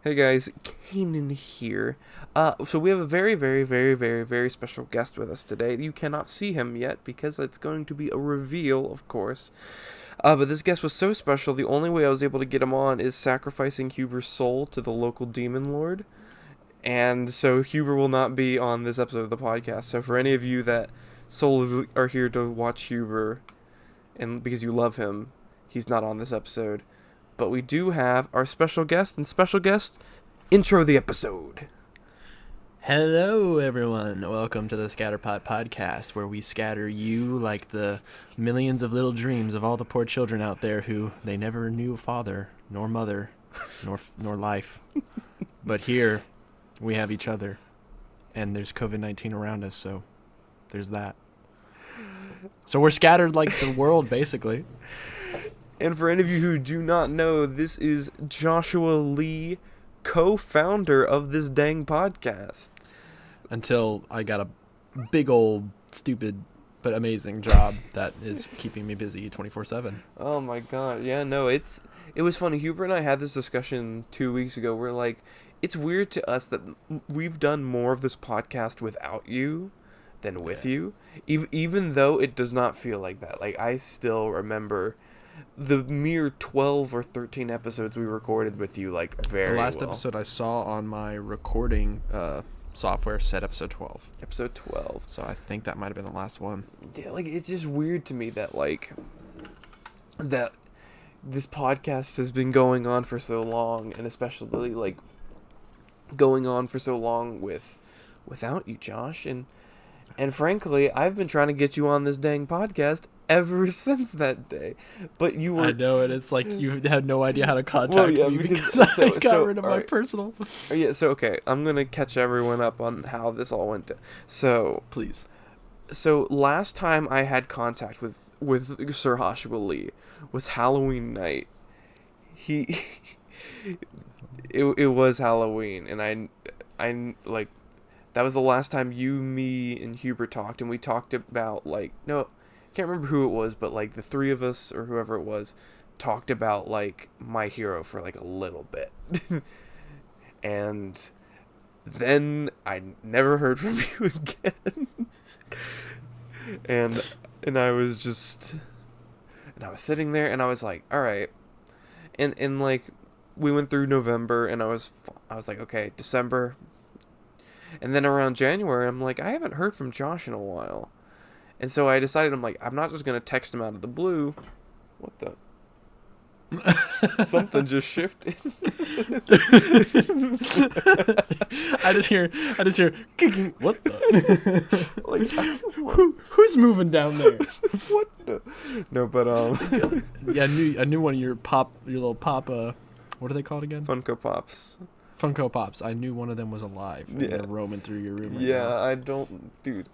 Hey guys, Kanan here. So we have a very, very, very, very, very special guest with us today. You cannot see him yet because it's going to be a reveal, of course. But this guest was so special, the only way I was able to get him on is sacrificing Huber's soul to the local demon lord. And so Huber will not be on this episode of the podcast. So for any of you that solely are here to watch Huber, and because you love him, he's not on this episode. But we do have our special guest, and special guest, intro the episode. Hello, everyone. Welcome to the Scatterpot podcast, where we scatter you like the millions of little dreams of all the poor children out there who they never knew a father, nor mother, nor life. But here, we have each other, and there's COVID-19 around us, so there's that. So we're scattered like the world, basically. And for any of you who do not know, this is Joshua Lee, co-founder of this dang podcast. Until I got a big old, stupid, but amazing job that is keeping me busy 24/7. Oh my god, yeah, no, it was funny. Huber and I had this discussion 2 weeks ago. We're like, it's weird to us that we've done more of this podcast without you than with you, even though it does not feel like that. Like, I still remember the mere 12 or 13 episodes we recorded with you, like, very The last well. episode I saw on my recording software said episode 12. Episode 12. So I think that might have been the last one. Yeah, like, it's just weird to me that, like, that this podcast has been going on for so long, and especially, like, going on for so long without you, Josh, and frankly, I've been trying to get you on this dang podcast ever since that day. But you were... I know, and it's like you had no idea how to contact me because I got rid of my personal... Yeah, so, okay, I'm going to catch everyone up on how this all went down. So... Please. So, last time I had contact with Sir Joshua Lee was Halloween night. It was Halloween, and I like... That was the last time you, me, and Hubert talked, and we talked about, like, no, I can't remember who it was, but, like, the three of us, or whoever it was, talked about, like, My Hero for, like, a little bit. And then I never heard from you again. and I was just, and I was sitting there, and I was like, all right. And like, we went through November, and I was like, okay, December. And then around January, I'm like, I haven't heard from Josh in a while. And so I decided, I'm like, I'm not just going to text him out of the blue. What the? Something just shifted. I just hear kicking. What the? Like, who's moving down there? What the? No, but Yeah, I knew one of your little pop. What are they called again? Funko Pops. Funko Pops. I knew one of them was alive. And they're roaming through your room. Right now. I don't, dude.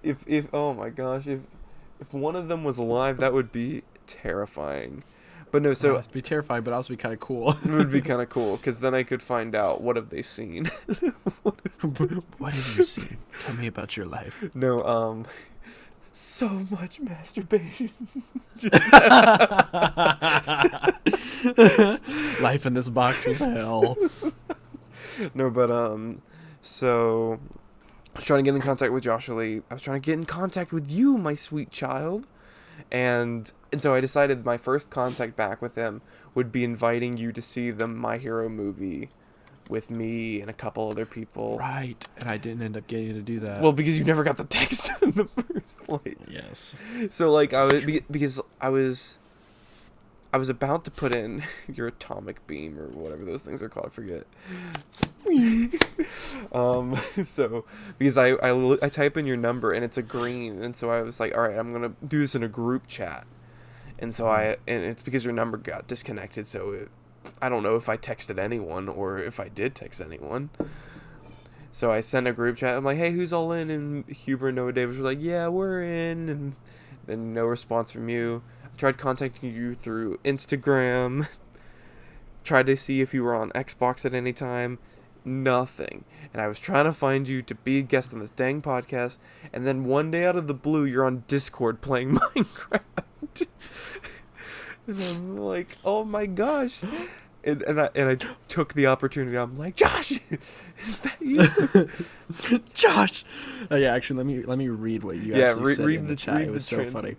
if oh my gosh, if one of them was alive, that would be terrifying. But no, so it'd be terrifying, but also be kind of cool. It would be kind of cool because then I could find out what have they seen. What have you seen? Tell me about your life. No, so much masturbation. Life in this box was hell. No, but so I was trying to get in contact with Joshua Lee. I was trying to get in contact with you, my sweet child. And so I decided my first contact back with him would be inviting you to see the My Hero movie with me and a couple other people. Right, and I didn't end up getting to do that. Well, because you never got the text in the first place. Yes. So, like, because I was about to put in your atomic beam or whatever those things are called. I forget. So because I type in your number and it's a green, and so I was like, all right, I'm gonna do this in a group chat, and so and it's because your number got disconnected, so I don't know if I texted anyone or if I did text anyone. So I sent a group chat. I'm like, hey, who's all in? And Huber and Noah Davis were like, yeah, we're in, and then no response from you. I tried contacting you through Instagram. Tried to see if you were on Xbox at any time. Nothing. And I was trying to find you to be a guest on this dang podcast, and then one day out of the blue, you're on Discord playing Minecraft. And I'm like, oh my gosh, I took the opportunity. I'm like, Josh, is that you? Josh. Yeah, actually, let me read what you actually said in the chat. It was so funny,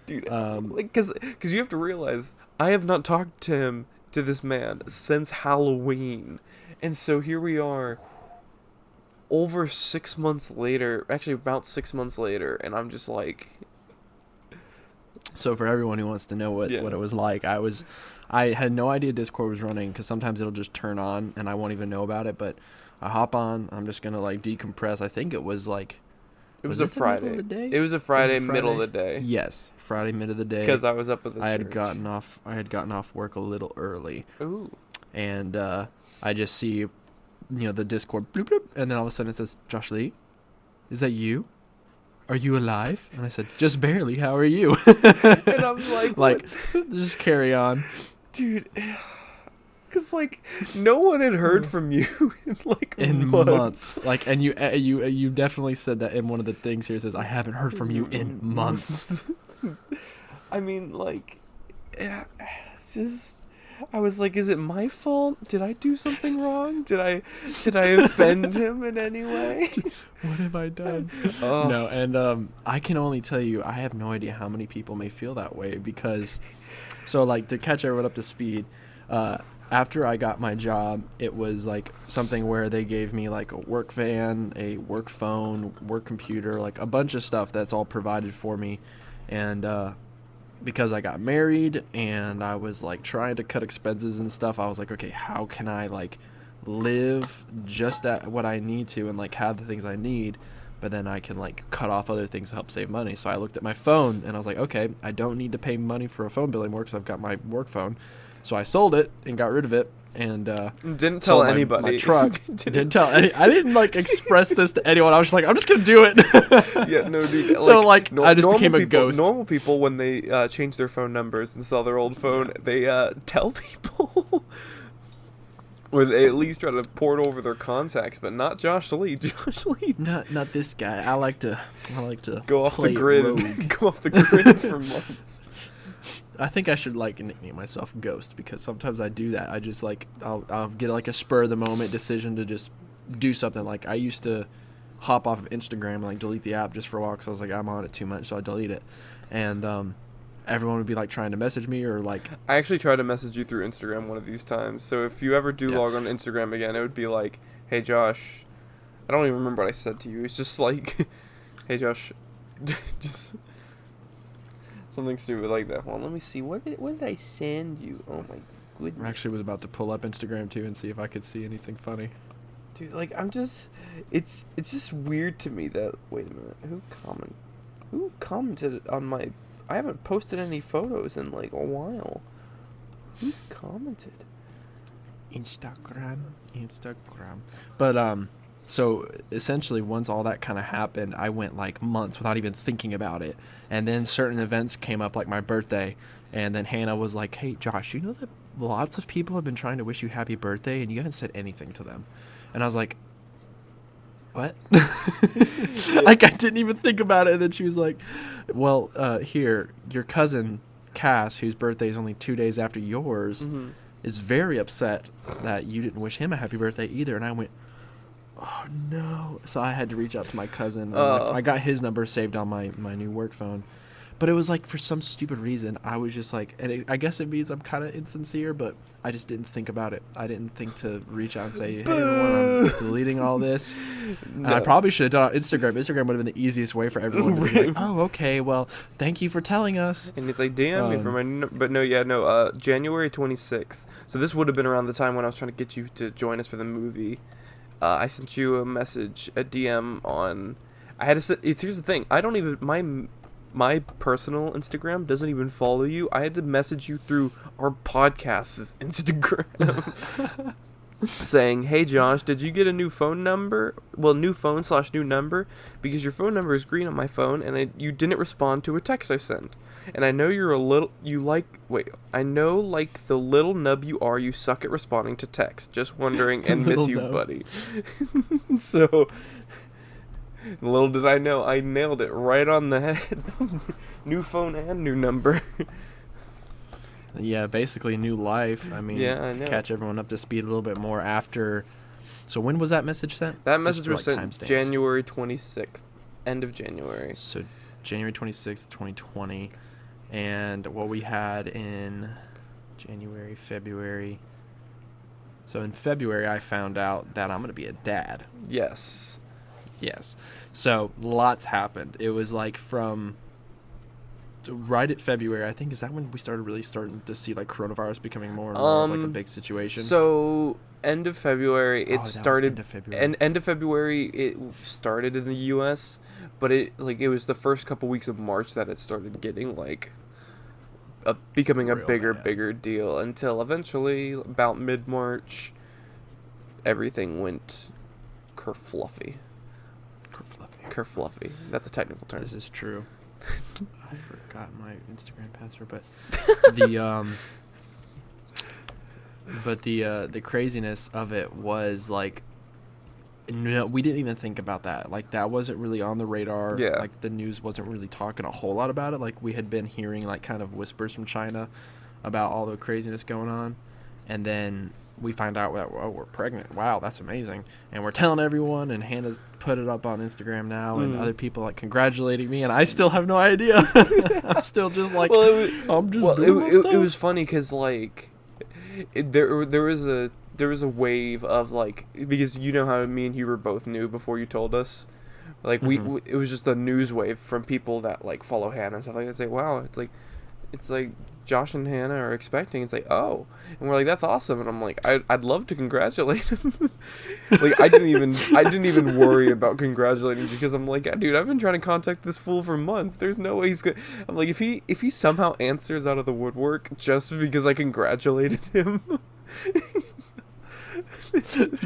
dude. Like, because you have to realize I have not talked to this man since Halloween, and so here we are. Over 6 months later, actually about 6 months later, and I'm just like. So for everyone who wants to know what it was like, I had no idea Discord was running because sometimes it'll just turn on and I won't even know about it. But I hop on. I'm just gonna like decompress. I think it was like. It was a Friday. It was a Friday, middle of the day. Yes, Friday, mid of the day. Because I was up with the I had gotten off work a little early. Ooh. And I just see, the Discord bloop bloop, and then all of a sudden it says, Josh Lee, is that you? Are you alive? And I said, just barely. How are you? And I was like, just carry on, dude. Because like no one had heard from you in months. Like, and you definitely said that in one of the things here. It says, I haven't heard from you in months. I mean, like, yeah, it's just. I was like, is it my fault? Did I do something wrong? Did I offend him in any way? What have I done? Oh. No, and I can only tell you, I have no idea how many people may feel that way because, so like to catch everyone up to speed, after I got my job, it was like something where they gave me like a work van, a work phone, work computer, like a bunch of stuff that's all provided for me, and because I got married and I was like trying to cut expenses and stuff, I was like, okay, how can I like live just at what I need to and like have the things I need, but then I can like cut off other things to help save money. So I looked at my phone and I was like, okay, I don't need to pay money for a phone bill anymore because I've got my work phone. So I sold it and got rid of it and didn't tell anybody. My truck didn't tell any. I didn't like express this to anyone. I was just like, I'm just gonna do it. Yeah, no, dude. So like I just became a ghost. Normal people, when they change their phone numbers and sell their old phone, they tell people, or they at least try to port over their contacts. But not Josh Lee. Josh Lee. Not this guy. I like to go off the play grid. Rogue. Go off the grid for months. I think I should like nickname myself Ghost because sometimes I do that. I just like I'll get like a spur of the moment decision to just do something. Like I used to hop off of Instagram and like delete the app just for a while because I was like I'm on it too much, so I delete it. And everyone would be like trying to message me or like. I actually tried to message you through Instagram one of these times. So if you ever do log on to Instagram again, it would be like, hey Josh, I don't even remember what I said to you. It's just like, hey Josh, just. Something stupid like that. Well, let me see. What did I send you? Oh my goodness. I actually was about to pull up Instagram too and see if I could see anything funny. Dude, like it's just weird to me that wait a minute. Who commented on my I haven't posted any photos in like a while. Who's commented? Instagram. But so essentially once all that kind of happened, I went like months without even thinking about it. And then certain events came up like my birthday, and then Hannah was like, hey Josh, you know that lots of people have been trying to wish you happy birthday and you haven't said anything to them. And I was like, what? Like I didn't even think about it. And then she was like, well, here, your cousin Cass, whose birthday is only 2 days after yours, is very upset that you didn't wish him a happy birthday either. And I went, oh no. So I had to reach out to my cousin. I got his number saved on my new work phone. But it was like for some stupid reason, I was just like, and I guess it means I'm kind of insincere, but I just didn't think about it. I didn't think to reach out and say, hey everyone, I'm deleting all this. No. And I probably should have done it on Instagram. Instagram would have been the easiest way for everyone to be like, oh, okay, well, thank you for telling us. And it's like, DM me for my, but no, January 26th. So this would have been around the time when I was trying to get you to join us for the movie. I sent you a message, a DM on, I had to, here's the thing, I don't even, my personal Instagram doesn't even follow you. I had to message you through our podcast's Instagram saying, hey Josh, did you get a new phone number? Well, new phone / new number, because your phone number is green on my phone and you didn't respond to a text I sent. And I know I know like the little nub you are, you suck at responding to text. Just wondering and miss you, nub. Buddy. So, little did I know, I nailed it right on the head. New phone and new number. Yeah, basically new life. I mean, Yeah, I know. catch everyone up to speed a little bit more after. So when was that message sent? That message Just was like sent timestamps. January 26th, end of January. So January 26th, 2020. And what we had in January, February. So in February, I found out that I'm going to be a dad. Yes. Yes. So lots happened. It was like from right at February, I think. Is that when we starting to see like coronavirus becoming more and more of like a big situation? So end of February, that it was started. end of February. End of February, it started in the U.S., but it was the first couple weeks of March that it started getting like becoming a Real bad. bigger deal until eventually about mid-March, everything went kerfluffy. Kerfluffy. That's a technical term. This is true. I forgot my Instagram password, but the craziness of it was like, no, we didn't even think about that. Like that wasn't really on the radar. Yeah. Like the news wasn't really talking a whole lot about it. Like we had been hearing like kind of whispers from China about all the craziness going on, and then we find out that we're pregnant. Wow, that's amazing. And we're telling everyone, and Hannah's put it up on Instagram now, and other people like congratulating me, and I still have no idea. I'm still just like, it was funny because like there was a wave of like, because you know how me and you were both new before you told us, like it was just a news wave from people that like follow Hannah and stuff like that. It's like, wow, it's like Josh and Hannah are expecting. It's like, oh, and we're like, that's awesome. And I'm like, I'd love to congratulate him. Like I didn't even worry about congratulating because I'm like, yeah, dude, I've been trying to contact this fool for months. There's no way he's gonna. I'm like, if he somehow answers out of the woodwork just because I congratulated him.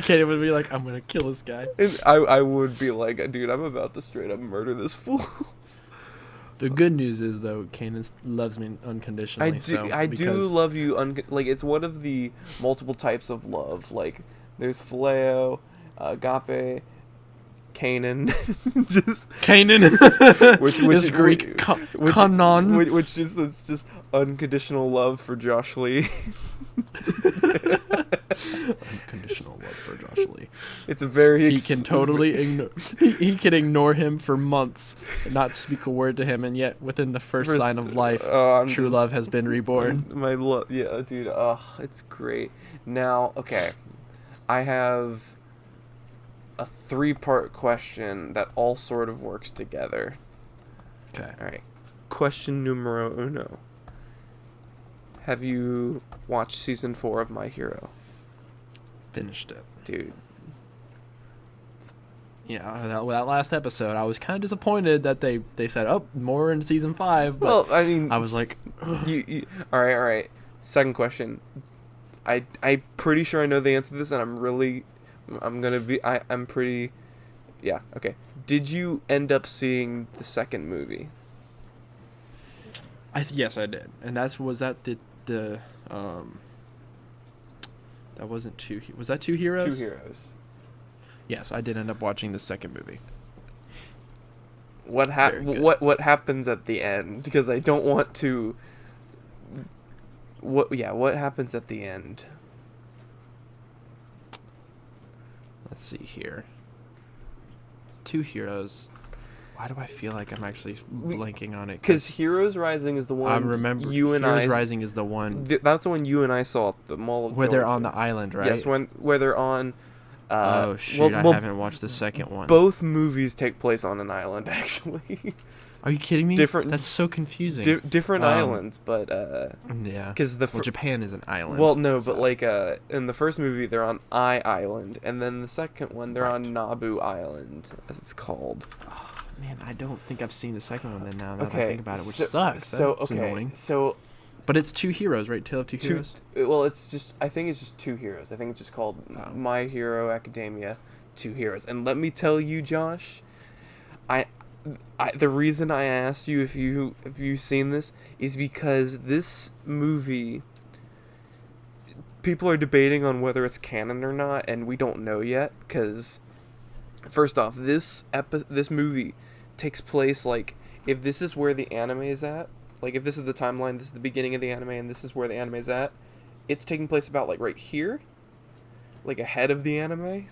Katie would be like, I'm gonna kill this guy. And I would be like, dude, I'm about to straight up murder this fool. The good news is, though, Kanan loves me unconditionally. I do love you. Like, it's one of the multiple types of love. Like, there's phileo, agape, Canaan, just Kanan, which is Greek kanon, which is it's just unconditional love for Josh Lee. Unconditional love for Josh Lee. It's a very he can totally ignore. He can ignore him for months and not speak a word to him, and yet within the first sign of life, true love has been reborn. My love, yeah, dude. It's great. Now, okay, I have a 3-part question that all sort of works together. Okay. All right. Question numero uno. Have you watched season 4 of My Hero? Finished it. Dude. Yeah, that last episode, I was kind of disappointed that they said, oh, more in season 5. But well, I mean, I was like, you all right. Second question. I'm pretty sure I know the answer to this, and I'm pretty, yeah, okay. Did you end up seeing the second movie? Yes, I did, and was that wasn't two. Was that Two Heroes? Two Heroes. Yes, I did end up watching the second movie. What happens at the end? Because I don't want to. What happens at the end? Let's see here. Two Heroes. Why do I feel like I'm actually blanking on it? Because Heroes Rising is the one. I remember. Heroes Rising is the one. That's the one you and I saw at the Mall of where Georgia. they're on the island, right? Yes, where they're on. Oh shoot! I haven't watched the second one. Both movies take place on an island, actually. Are you kidding me? Different. That's so confusing. Different islands, but yeah. Because Japan is an island. Well, no, so. But like in the first movie they're on Island, and then the second one they're on Naboo Island, as it's called. Oh, man, I don't think I've seen the second one then. Now that I think about it, which sucks. That's annoying. So. But it's Two Heroes, right? Tale of Two Heroes? Well, I think it's just Two Heroes. I think it's just called My Hero Academia, Two Heroes. And let me tell you, Josh, the reason I asked you if you've seen this is because this movie, people are debating on whether it's canon or not, and we don't know yet. Because first off, this movie takes place like, if this is where the anime is at. like if this is the timeline, this is the beginning of the anime, and this is where the anime's at. It's taking place about like right here, like ahead of the anime.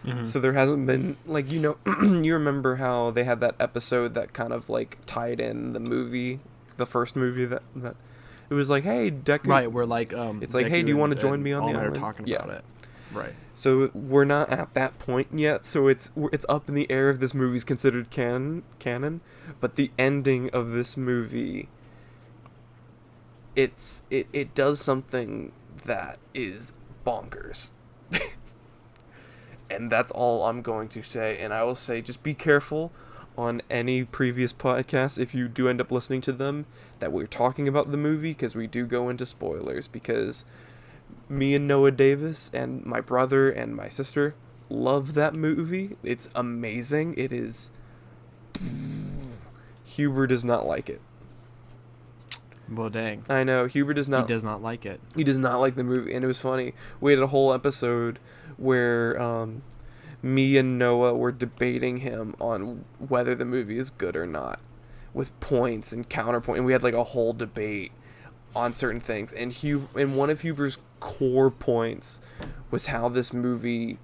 Mm-hmm. So there hasn't been like you remember how they had that episode that kind of like tied in the movie, the first movie that it was like, hey, Deku. Right, we're like it's like, Deku hey, do you want to and join me on All the Might are island? talking Yeah. about it. Right. So we're not at that point yet. So it's up in the air if this movie's considered canon. But the ending of this movie, it does something that is bonkers. And that's all I'm going to say. And I will say, just be careful on any previous podcasts, if you do end up listening to them, that we're talking about the movie, because we do go into spoilers. Because me and Noah Davis and my brother and my sister love that movie. It's amazing. It is... Huber does not like it. Well, dang. I know, Huber does not... He does not like it. He does not like the movie, and it was funny. We had a whole episode where me and Noah were debating him on whether the movie is good or not, with points and counterpoint, and we had like a whole debate on certain things. And one of Huber's core points was how this movie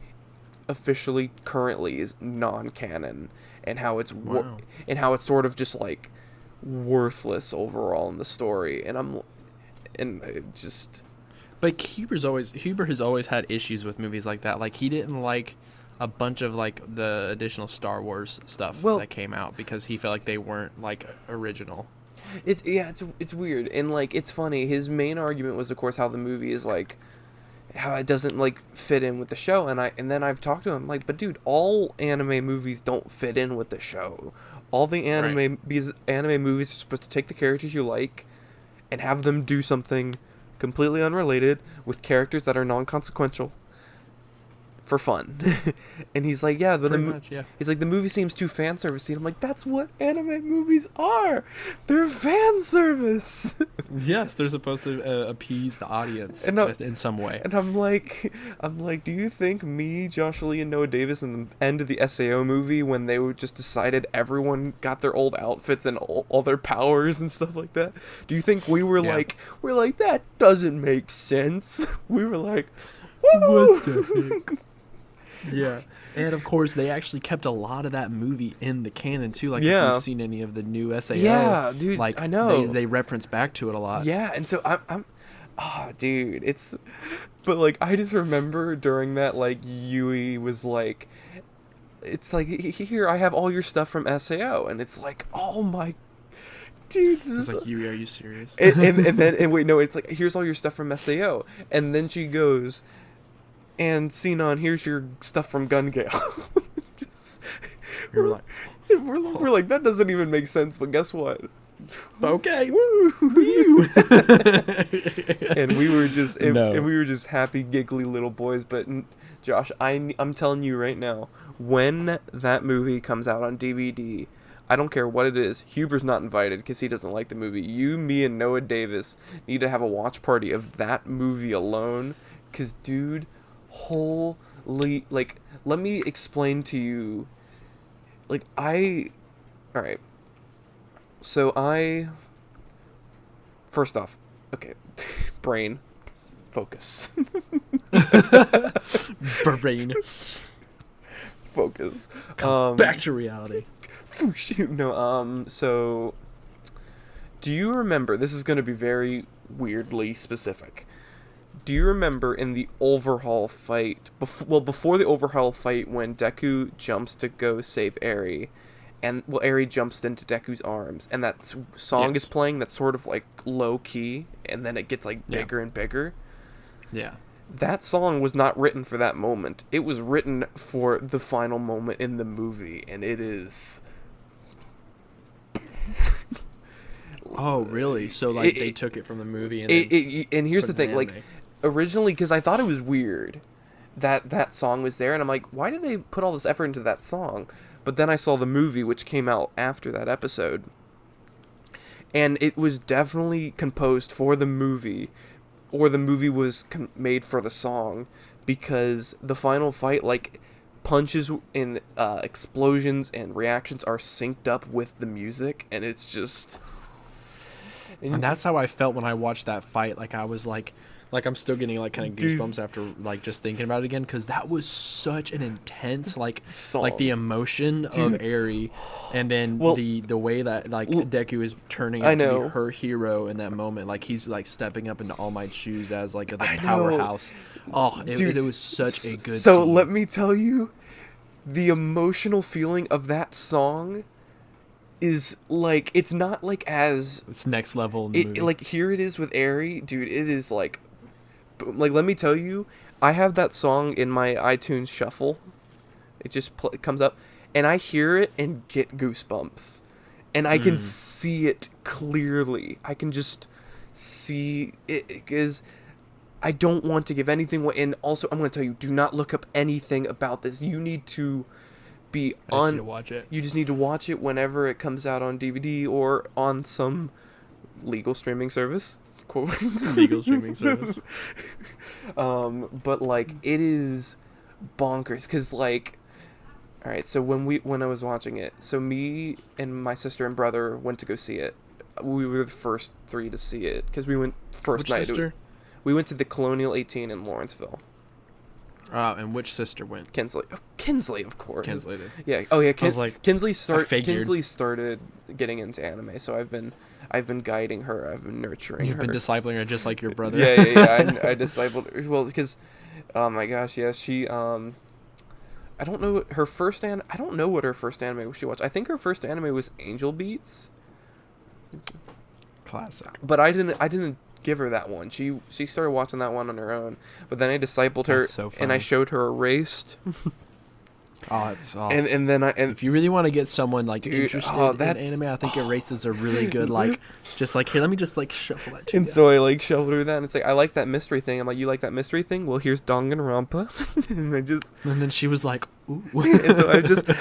officially currently is non-canon, and how it's and how it's sort of just like worthless overall in the story. And it just... But Huber has always had issues with movies like that. Like, he didn't like a bunch of like the additional Star Wars stuff that came out because he felt like they weren't like original. It's weird, and like it's funny. His main argument was, of course, how the movie is like, how it doesn't like fit in with the show. And then I've talked to him like, but dude, all anime movies don't fit in with the show. All the anime because anime movies are supposed to take the characters you like and have them do something completely unrelated with characters that are non-consequential for fun. And he's like, yeah, but he's like, the movie seems too fan service-y. And I'm like, that's what anime movies are. They're fan service. Yes, they're supposed to appease the audience in some way. And I'm like, do you think me, Josh Lee, and Noah Davis in the end of the SAO movie, when they just decided everyone got their old outfits and all their powers and stuff like that, do you think we were like, that doesn't make sense? We were like, woo! What the heck? Yeah. And of course, they actually kept a lot of that movie in the canon too. Like, if you've seen any of the new SAO, yeah, dude, like, I know they reference back to it a lot. Yeah, and so I'm dude, it's, but like I just remember during that, like, Yui was like, it's like, here, I have all your stuff from SAO, and it's like, oh my, dude, this is like, Yui, are you serious? and wait, no, it's like, here's all your stuff from SAO, and then she goes, and Sinon, here's your stuff from Gun Gale. We're like, we're like, that doesn't even make sense, but guess what? Okay. Woo! And we were just and we were just happy, giggly little boys. But Josh, I'm telling you right now, when that movie comes out on DVD, I don't care what it is, Huber's not invited because he doesn't like the movie. You, me, and Noah Davis need to have a watch party of that movie alone. Because, dude, holy, like, let me explain to you, like, alright, so first off, okay, brain, focus. Brain. Focus. Back to reality. No, so, do you remember, this is going to be very weirdly specific, do you remember in the overhaul fight, before the overhaul fight, when Deku jumps to go save Eri, and Eri jumps into Deku's arms, and that song is playing that's sort of like low key, and then it gets like bigger and bigger? Yeah. That song was not written for that moment. It was written for the final moment in the movie, and it is... Oh, really? So, like, they took it from the movie and and here's the thing, like, originally, because I thought it was weird that song was there, and I'm like, why did they put all this effort into that song? But then I saw the movie, which came out after that episode, and it was definitely composed for the movie, or the movie was made for the song, because the final fight, like, punches and explosions and reactions are synced up with the music, and it's just... And that's how I felt when I watched that fight. Like I was like I'm still getting like kind of goosebumps after like just thinking about it again, because that was such an intense like the emotion of Eri, and then the way that like Deku is turning out to be her hero in that moment. Like he's like stepping up into All Might's shoes as like the powerhouse. Oh, it was such a good. So scene. let me tell you, the emotional feeling of that song is like, it's not like as it's next level. Like here it is with Eri, dude. It is like let me tell you, I have that song in my iTunes shuffle. It just it comes up, and I hear it and get goosebumps, and I can see it clearly. I can just see it, because I don't want to give anything away. And also, I'm going to tell you, do not look up anything about this. You need to be to watch it. You just need to watch it whenever it comes out on DVD or on some legal streaming service. Quote. Legal streaming service. But like, it is bonkers, because like, all right, so when I was watching it, so me and my sister and brother went to go see it. We were the first three to see it, because we went first Which night. Sister? We went to the Colonial 18 in Lawrenceville. And which sister went? Kinsley. Oh, Kinsley, of course. Kinsley did. Yeah. Oh yeah. Kinsley Kinsley started getting into anime, so I've been guiding her. I've been nurturing her. You've been discipling her just like your brother. Yeah. I discipled her. Well, because, oh my gosh, yeah, she I don't know what her first anime she watched. I think her first anime was Angel Beats. Classic. But I didn't give her that one. She started watching that one on her own. But then I discipled her, and I showed her Erased. And then if you really want to get someone like interested in anime, I think Erased is a really good like just like, here, let me just like shuffle that to you. And so I like shuffled her that, and it's like, I like that mystery thing. I'm like, you like that mystery thing? Well, here's Danganronpa. and then she was like, ooh. And so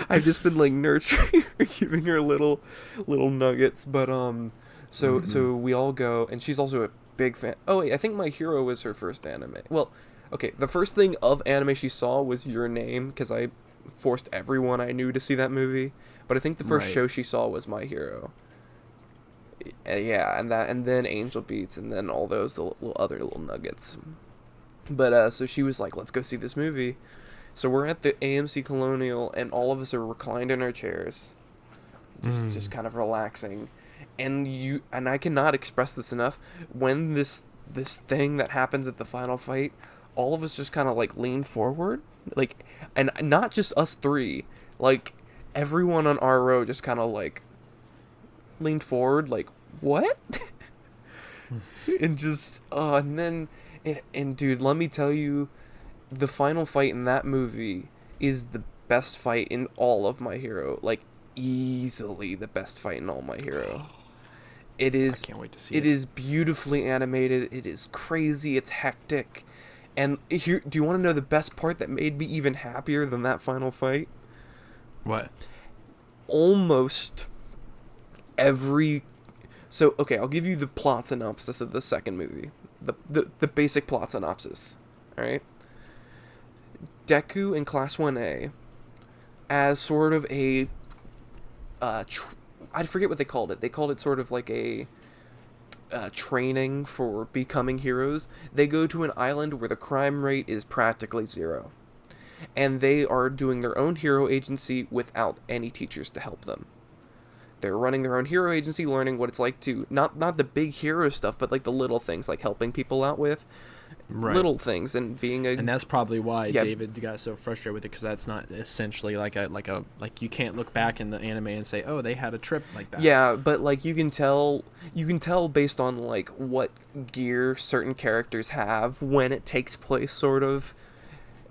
I've just been like nurturing her, giving her little nuggets. But so we all go, and she's also a big fan. Oh wait, I think My Hero was her first anime. Well, okay, the first thing of anime she saw was Your Name, because I forced everyone I knew to see that movie. But I think the first show she saw was My Hero. Yeah, and then Angel Beats, and then all those other little nuggets. But so she was like, let's go see this movie. So we're at the AMC Colonial, and all of us are reclined in our chairs, just kind of relaxing. And I cannot express this enough. When this thing that happens at the final fight, all of us just kind of like lean forward, like, and not just us three, like everyone on our row just kind of like leaned forward, like, what? And just and then dude, let me tell you, the final fight in that movie is the best fight in all of My Hero, like easily the best fight in all My Hero. It is. I can't wait to see it. It is beautifully animated. It is crazy. It's hectic. And here, do you want to know the best part that made me even happier than that final fight? What? Almost every... So, okay, I'll give you the plot synopsis of the second movie. The basic plot synopsis. Alright? Deku in Class 1A, as sort of a... I forget what they called it. They called it sort of like a training for becoming heroes. They go to an island where the crime rate is practically zero. And they are doing their own hero agency without any teachers to help them. They're running their own hero agency, learning what it's like to, not the big hero stuff, but like the little things, like helping people out with little things, and being and that's probably why David got so frustrated with it, because that's not essentially like you can't look back in the anime and say, oh, they had a trip like that. Yeah, but like you can tell based on like what gear certain characters have when it takes place, sort of,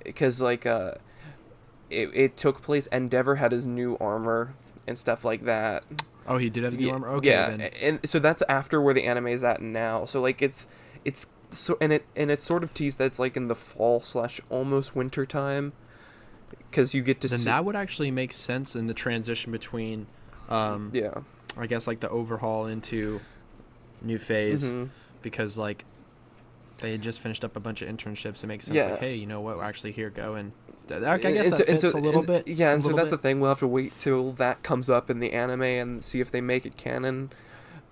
because like it took place. Endeavor had his new armor and stuff like that. Oh, he did have his new armor. Okay, yeah, then. And so that's after where the anime is at now. So like it's so, and it's sort of teased that it's like in the fall / almost winter time, because you get to then that would actually make sense in the transition between I guess like the overhaul into new phase, because like they had just finished up a bunch of internships. It makes sense, like, hey, you know what, we're actually here, go. And I guess that fits a little bit. Yeah, and so that's the thing, we'll have to wait till that comes up in the anime and see if they make it canon.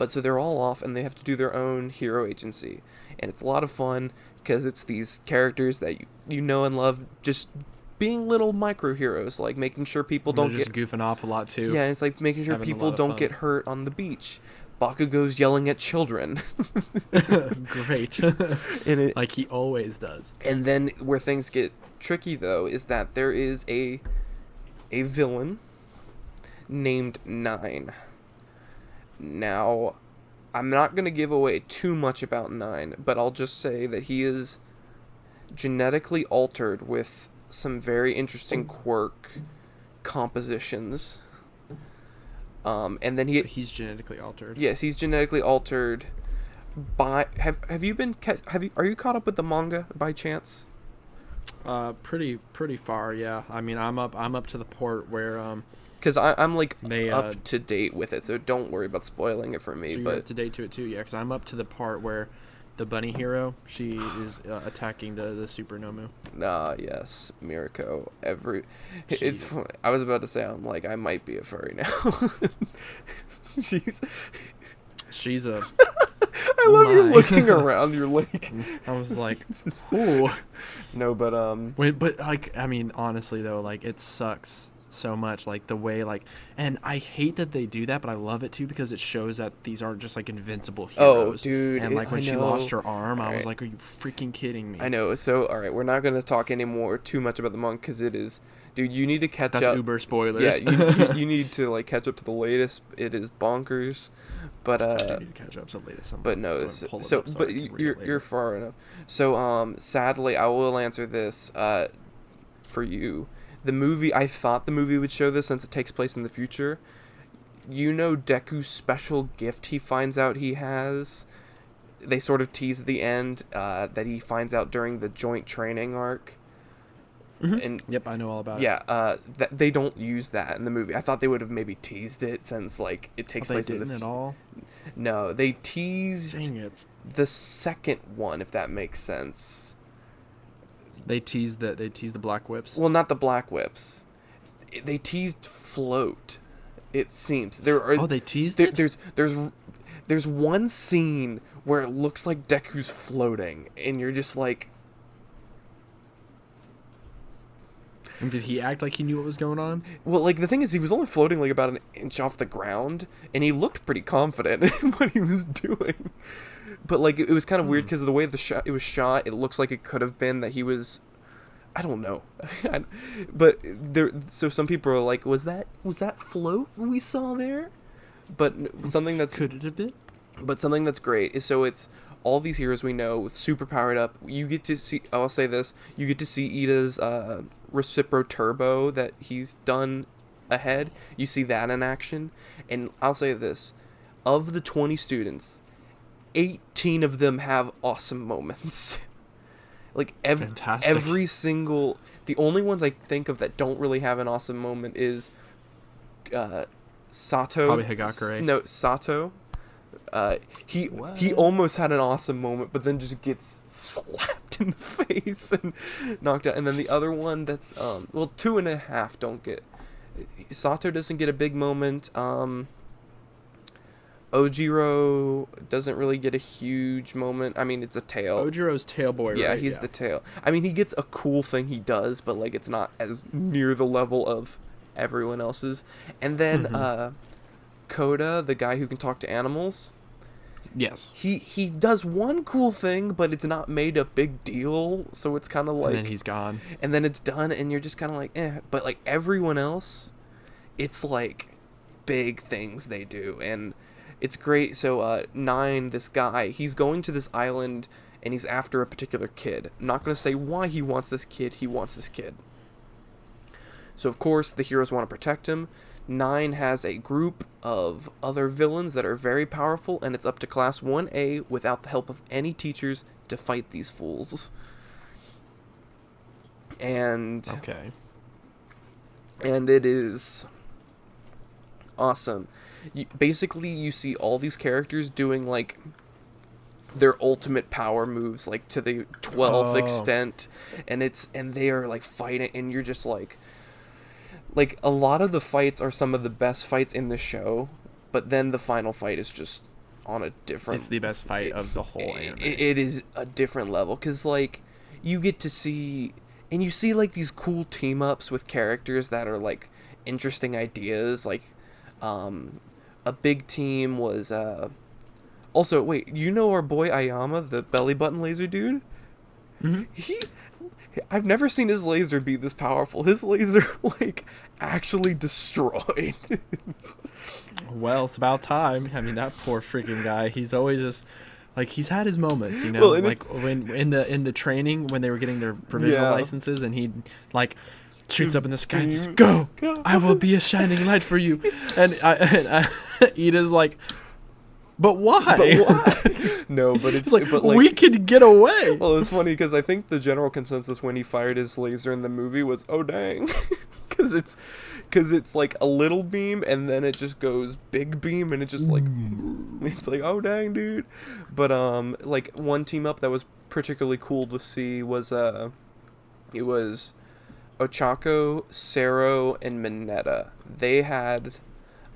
But so they're all off, and they have to do their own hero agency, and it's a lot of fun because it's these characters that you know and love, just being little micro heroes, like making sure people don't just get goofing off a lot too. yeah, it's like making sure people don't get hurt on the beach. Bakugo's yelling at children. Great. And like he always does. And then where things get tricky, though, is that there is a villain named Nine. Now, I'm not going to give away too much about Nine, but I'll just say that he is genetically altered with some very interesting quirk compositions. And then he's genetically altered. Yes, he's genetically altered by have you been are you caught up with the manga by chance? Pretty far, yeah. I mean, I'm up to the part where because I'm like up to date with it, so don't worry about spoiling it for me. So you're but up to date to it too, yeah. Because I'm up to the part where the bunny hero, she is attacking the Supernomu. Yes, Mirko. It's funny. I was about to say I'm like I might be a furry now. She's a. I love you looking around. You're like. I was like, ooh. No, but Wait, but like, I mean, honestly though, like it sucks so much, like the way, like, and I hate that they do that, but I love it too because it shows that these aren't just like invincible heroes. Oh, dude! And like when she lost her arm, I was right. like, are you freaking kidding me? I know. So, all right, we're not gonna talk anymore too much about the monk because it is, dude. You need to catch up. That's uber spoilers. Yeah, you need to like catch up to the latest. It is bonkers, but I need to catch up to the latest. But no, but you're far enough. So sadly, I will answer this for you. The movie, I thought the movie would show this since it takes place in the future. You know Deku's special gift he finds out he has? They sort of tease at the end that he finds out during the joint training arc. Mm-hmm. And yep, I know all about it. Yeah, they don't use that in the movie. I thought they would have maybe teased it since like it takes place in the at all. No, they teased Dang it. the second one, if that makes sense. They teased the black whips. Well, not the black whips. They teased float. It seems they teased it. There's one scene where it looks like Deku's floating, and you're just like. And did he act like he knew what was going on? Well, like the thing is, he was only floating like about an inch off the ground, and he looked pretty confident in what he was doing. But like it was kind of weird because of the way it was shot. It looks like it could have been that he was, I don't know, but there. So some people are like, was that float we saw there? But something that's could it have been? But something that's great is so it's all these heroes we know with super powered up. You get to see. I'll say this: you get to see Ida's Recipro Turbo that he's done ahead. You see that in action, and I'll say this: of the 20 students, 18 of them have awesome moments. Like every single. The only ones I think of that don't really have an awesome moment is Sato. Probably Hagakure. No, Sato. He almost had an awesome moment, but then just gets slapped in the face and knocked out. And then the other one that's 2.5 don't get. Sato doesn't get a big moment. Ojiro doesn't really get a huge moment. I mean, it's a tail. Ojiro's tail boy, yeah, right? He's the tail. I mean, he gets a cool thing he does, but like it's not as near the level of everyone else's. And then Koda, the guy who can talk to animals. Yes. He does one cool thing, but it's not made a big deal, so it's kind of like. And then he's gone. And then it's done, and you're just kind of like, eh. But like everyone else, it's like big things they do, and it's great. So Nine, this guy, he's going to this island, and he's after a particular kid. I'm not gonna say why he wants this kid. He wants this kid. So of course the heroes want to protect him. Nine has a group of other villains that are very powerful, and it's up to Class 1A, without the help of any teachers, to fight these fools. And it is awesome. Basically, you see all these characters doing like their ultimate power moves, like to the 12th extent, and they are like fighting, and you're just like a lot of the fights are some of the best fights in the show, but then the final fight is just on a different. It's the best fight of the whole anime. It is a different level because like you get to see and you see like these cool team ups with characters that are like interesting ideas. Like, a big team was also wait, you know our boy Ayama, the belly button laser dude? Mm-hmm. I've never seen his laser be this powerful. His laser, like, actually destroyed. Well, it's about time. I mean, that poor freaking guy. He's always just like he's had his moments, you know. Well, like when in the training when they were getting their provisional licenses, and he like shoots up in the sky and says, "Go! I will be a shining light for you." And Ida's like, "But why?" No, but it's like, we could get away. Well, it's funny because I think the general consensus when he fired his laser in the movie was, "Oh dang," because it's like a little beam and then it just goes big beam and it just like it's like, "Oh dang, dude." But like one team up that was particularly cool to see was it was Ochako, Sero, and Mineta. They had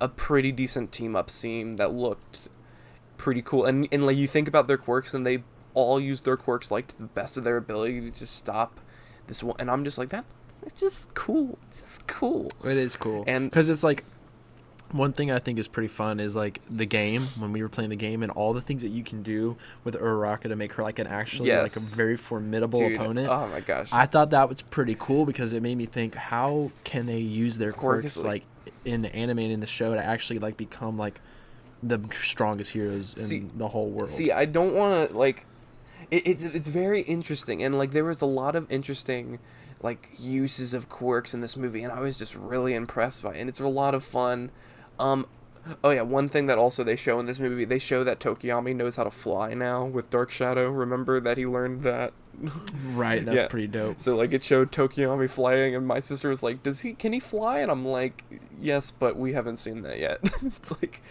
a pretty decent team up scene that looked pretty cool, and like you think about their quirks and they all use their quirks like to the best of their ability to stop this one, and I'm just like, it's just cool. It's just cool. It is cool, and because it's like one thing I think is pretty fun is like the game when we were playing the game and all the things that you can do with Uraraka to make her like an actually like a very formidable opponent. Oh my gosh, I thought that was pretty cool because it made me think, how can they use their quirks like in the anime and in the show to actually like become like the strongest heroes in the whole world. See, I don't want to like it's very interesting, and like there was a lot of interesting like uses of quirks in this movie, and I was just really impressed by it, and it's a lot of fun. Oh yeah, one thing that also they show in this movie, they show that Tokiyami knows how to fly now with Dark Shadow. Remember that he learned that? Right, that's pretty dope. So like it showed Tokiyami flying, and my sister was like, can he fly? And I'm like, yes, but we haven't seen that yet. It's like,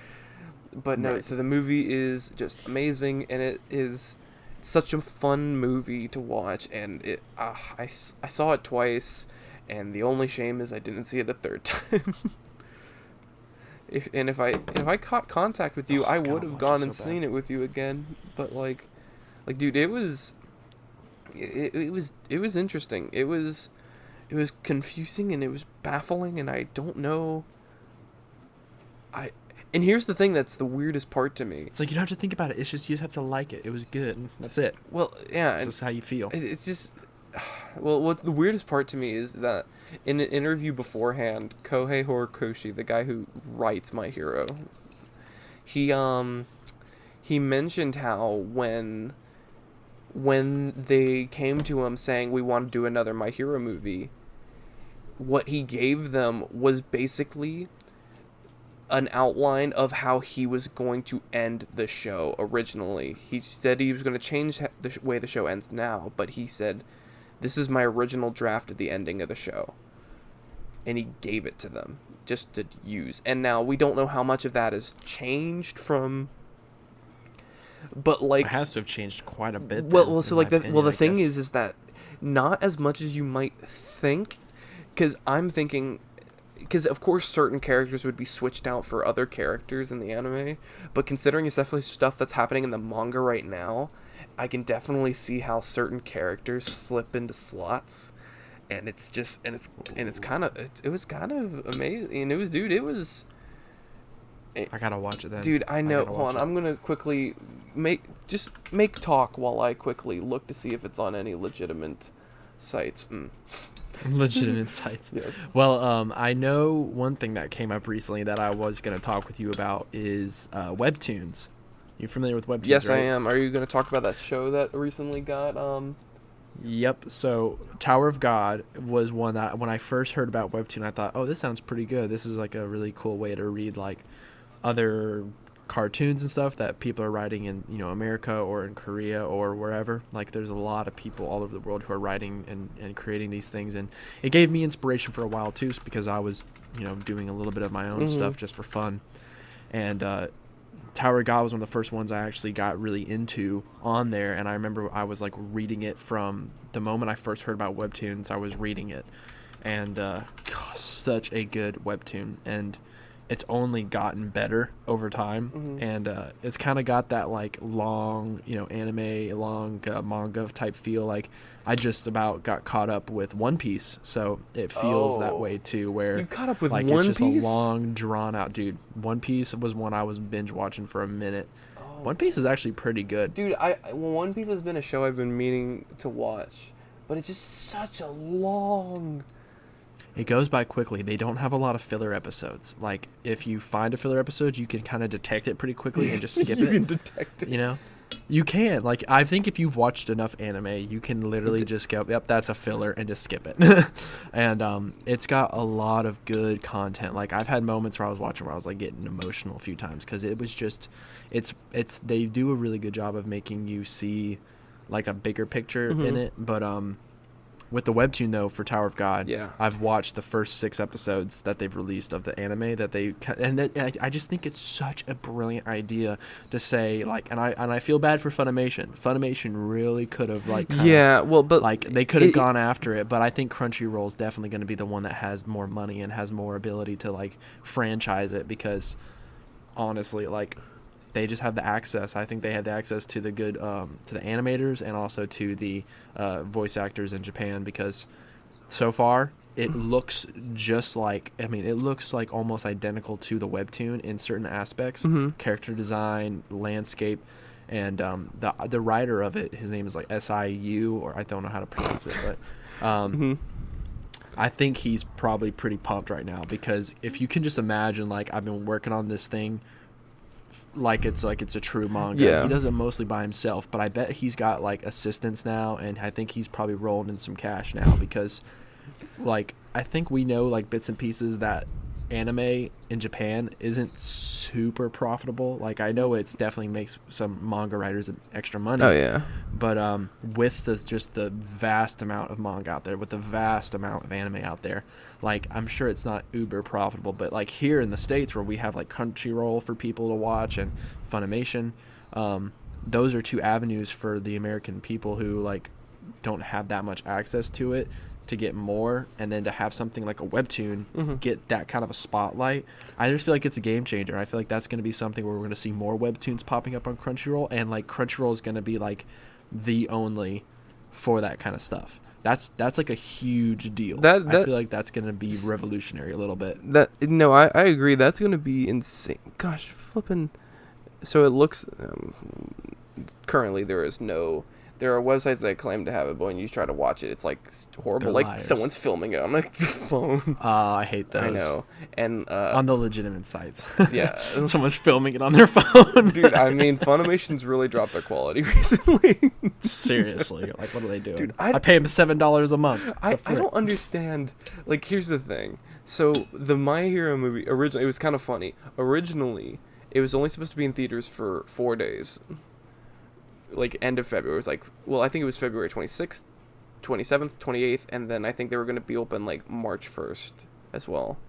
but no, so the movie is just amazing, and it is such a fun movie to watch, and I saw it twice, and the only shame is I didn't see it a third time. If I caught contact with you, I would have gone and seen it with you again, but like dude, it was interesting. It was confusing, and it was baffling, and I don't know. And here's the thing that's the weirdest part to me. It's like you don't have to think about it. It's just you just have to like it. It was good. That's it. Well, yeah. That's how you feel. It's just... Well, what the weirdest part to me is that in an interview beforehand, Kohei Horikoshi, the guy who writes My Hero, he mentioned how when they came to him saying we want to do another My Hero movie, what he gave them was basically an outline of how he was going to end the show originally. He said he was going to change the way the show ends now, but he said, this is my original draft of the ending of the show. And he gave it to them just to use. And now we don't know how much of that has changed from... But like... It has to have changed quite a bit. Well, so like, the thing is that not as much as you might think, because I'm thinking... Because, of course, certain characters would be switched out for other characters in the anime, but considering it's definitely stuff that's happening in the manga right now, I can definitely see how certain characters slip into slots, and it's just, and it's kind of, it was kind of amazing, and it was... I gotta watch it then. Dude, I know, hold on, I'm gonna quickly make talk while I quickly look to see if it's on any legitimate sites. Legitimate sites. Yes. Well, I know one thing that came up recently that I was going to talk with you about is webtoons. You familiar with webtoons? Yes, right? I am. Are you going to talk about that show that recently got Yep. So Tower of God was one that when I first heard about webtoon, I thought, oh, this sounds pretty good. This is like a really cool way to read like other cartoons and stuff that people are writing in, America or in Korea or wherever. Like there's a lot of people all over the world who are writing and creating these things, and it gave me inspiration for a while too, because I was doing a little bit of my own stuff just for fun. And Tower of God was one of the first ones I actually got really into on there, and I remember I was like reading it from the moment I first heard about webtoons. I was reading it, and such a good webtoon. And it's only gotten better over time, and it's kind of got that like long, anime, long manga type feel. Like I just about got caught up with One Piece, so it feels that way too. Where you caught up with like One it's just Piece? a long, drawn out, dude. One Piece was one I was binge watching for a minute. One Piece is actually pretty good, dude. One Piece has been a show I've been meaning to watch, but it's just such a long. It goes by quickly. They don't have a lot of filler episodes. Like, if you find a filler episode, you can kind of detect it pretty quickly and just skip it. You can detect it. You can. Like, I think if you've watched enough anime, you can literally just go, yep, that's a filler, and just skip it. And it's got a lot of good content. Like, I've had moments where I was watching where I was, like, getting emotional a few times because it was just, they do a really good job of making you see, like, a bigger picture in it. But, with the webtoon, though, for Tower of God, I've watched the first 6 episodes that they've released of the anime I just think it's such a brilliant idea to say, like, and I feel bad for Funimation. Funimation really could have, like, they could have gone after it, but I think Crunchyroll is definitely going to be the one that has more money and has more ability to, like, franchise it because, honestly, like, they just have the access. I think they have the access to the good, to the animators and also to the voice actors in Japan because so far it looks just like, it looks like almost identical to the webtoon in certain aspects, character design, landscape, and the writer of it, his name is like SIU, or I don't know how to pronounce it, but I think he's probably pretty pumped right now because if you can just imagine, like, I've been working on this thing like it's a true manga. He does it mostly by himself, but I bet he's got like assistants now, and I think he's probably rolling in some cash now because, like, I think we know like bits and pieces that anime in Japan isn't super profitable. Like, I know it's definitely makes some manga writers extra money. Oh yeah. But with the vast amount of manga out there, with the vast amount of anime out there, like, I'm sure it's not uber profitable. But like here in the States where we have like Crunchyroll for people to watch and Funimation, those are 2 avenues for the American people who like don't have that much access to it to get more, and then to have something like a webtoon get that kind of a spotlight. I just feel like it's a game changer. I feel like that's going to be something where we're going to see more webtoons popping up on Crunchyroll, and like Crunchyroll is going to be like the only for that kind of stuff. That's like a huge deal. I feel like that's going to be revolutionary a little bit. I agree. That's going to be insane. Gosh, flipping. So it looks currently there are websites that claim to have it, but when you try to watch it, it's like horrible. They're like liars. Someone's filming it on a phone. I hate those. I know. And on the legitimate sites. Yeah. Someone's filming it on their phone. Dude, Funimation's really dropped their quality recently. Seriously. Like, what are they doing? Dude, I pay them $7 a month. I don't understand. Like, here's the thing. So, the My Hero movie, originally, it was kind of funny. Originally, it was only supposed to be in theaters for 4 days. Like, end of February. It was like, I think it was February 26th, 27th, 28th, and then I think they were going to be open like March 1st as well.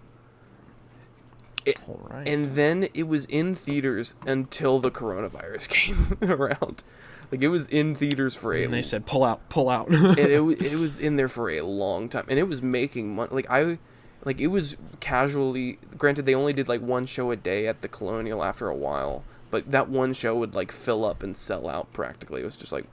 All right. And then it was in theaters until the coronavirus came around. Like, it was in theaters for and they said, pull out. And it was in there for a long time, and it was making money. Like, it was casually, granted, they only did like 1 show a day at the Colonial after a while. But that 1 show would like fill up and sell out practically. It was just like,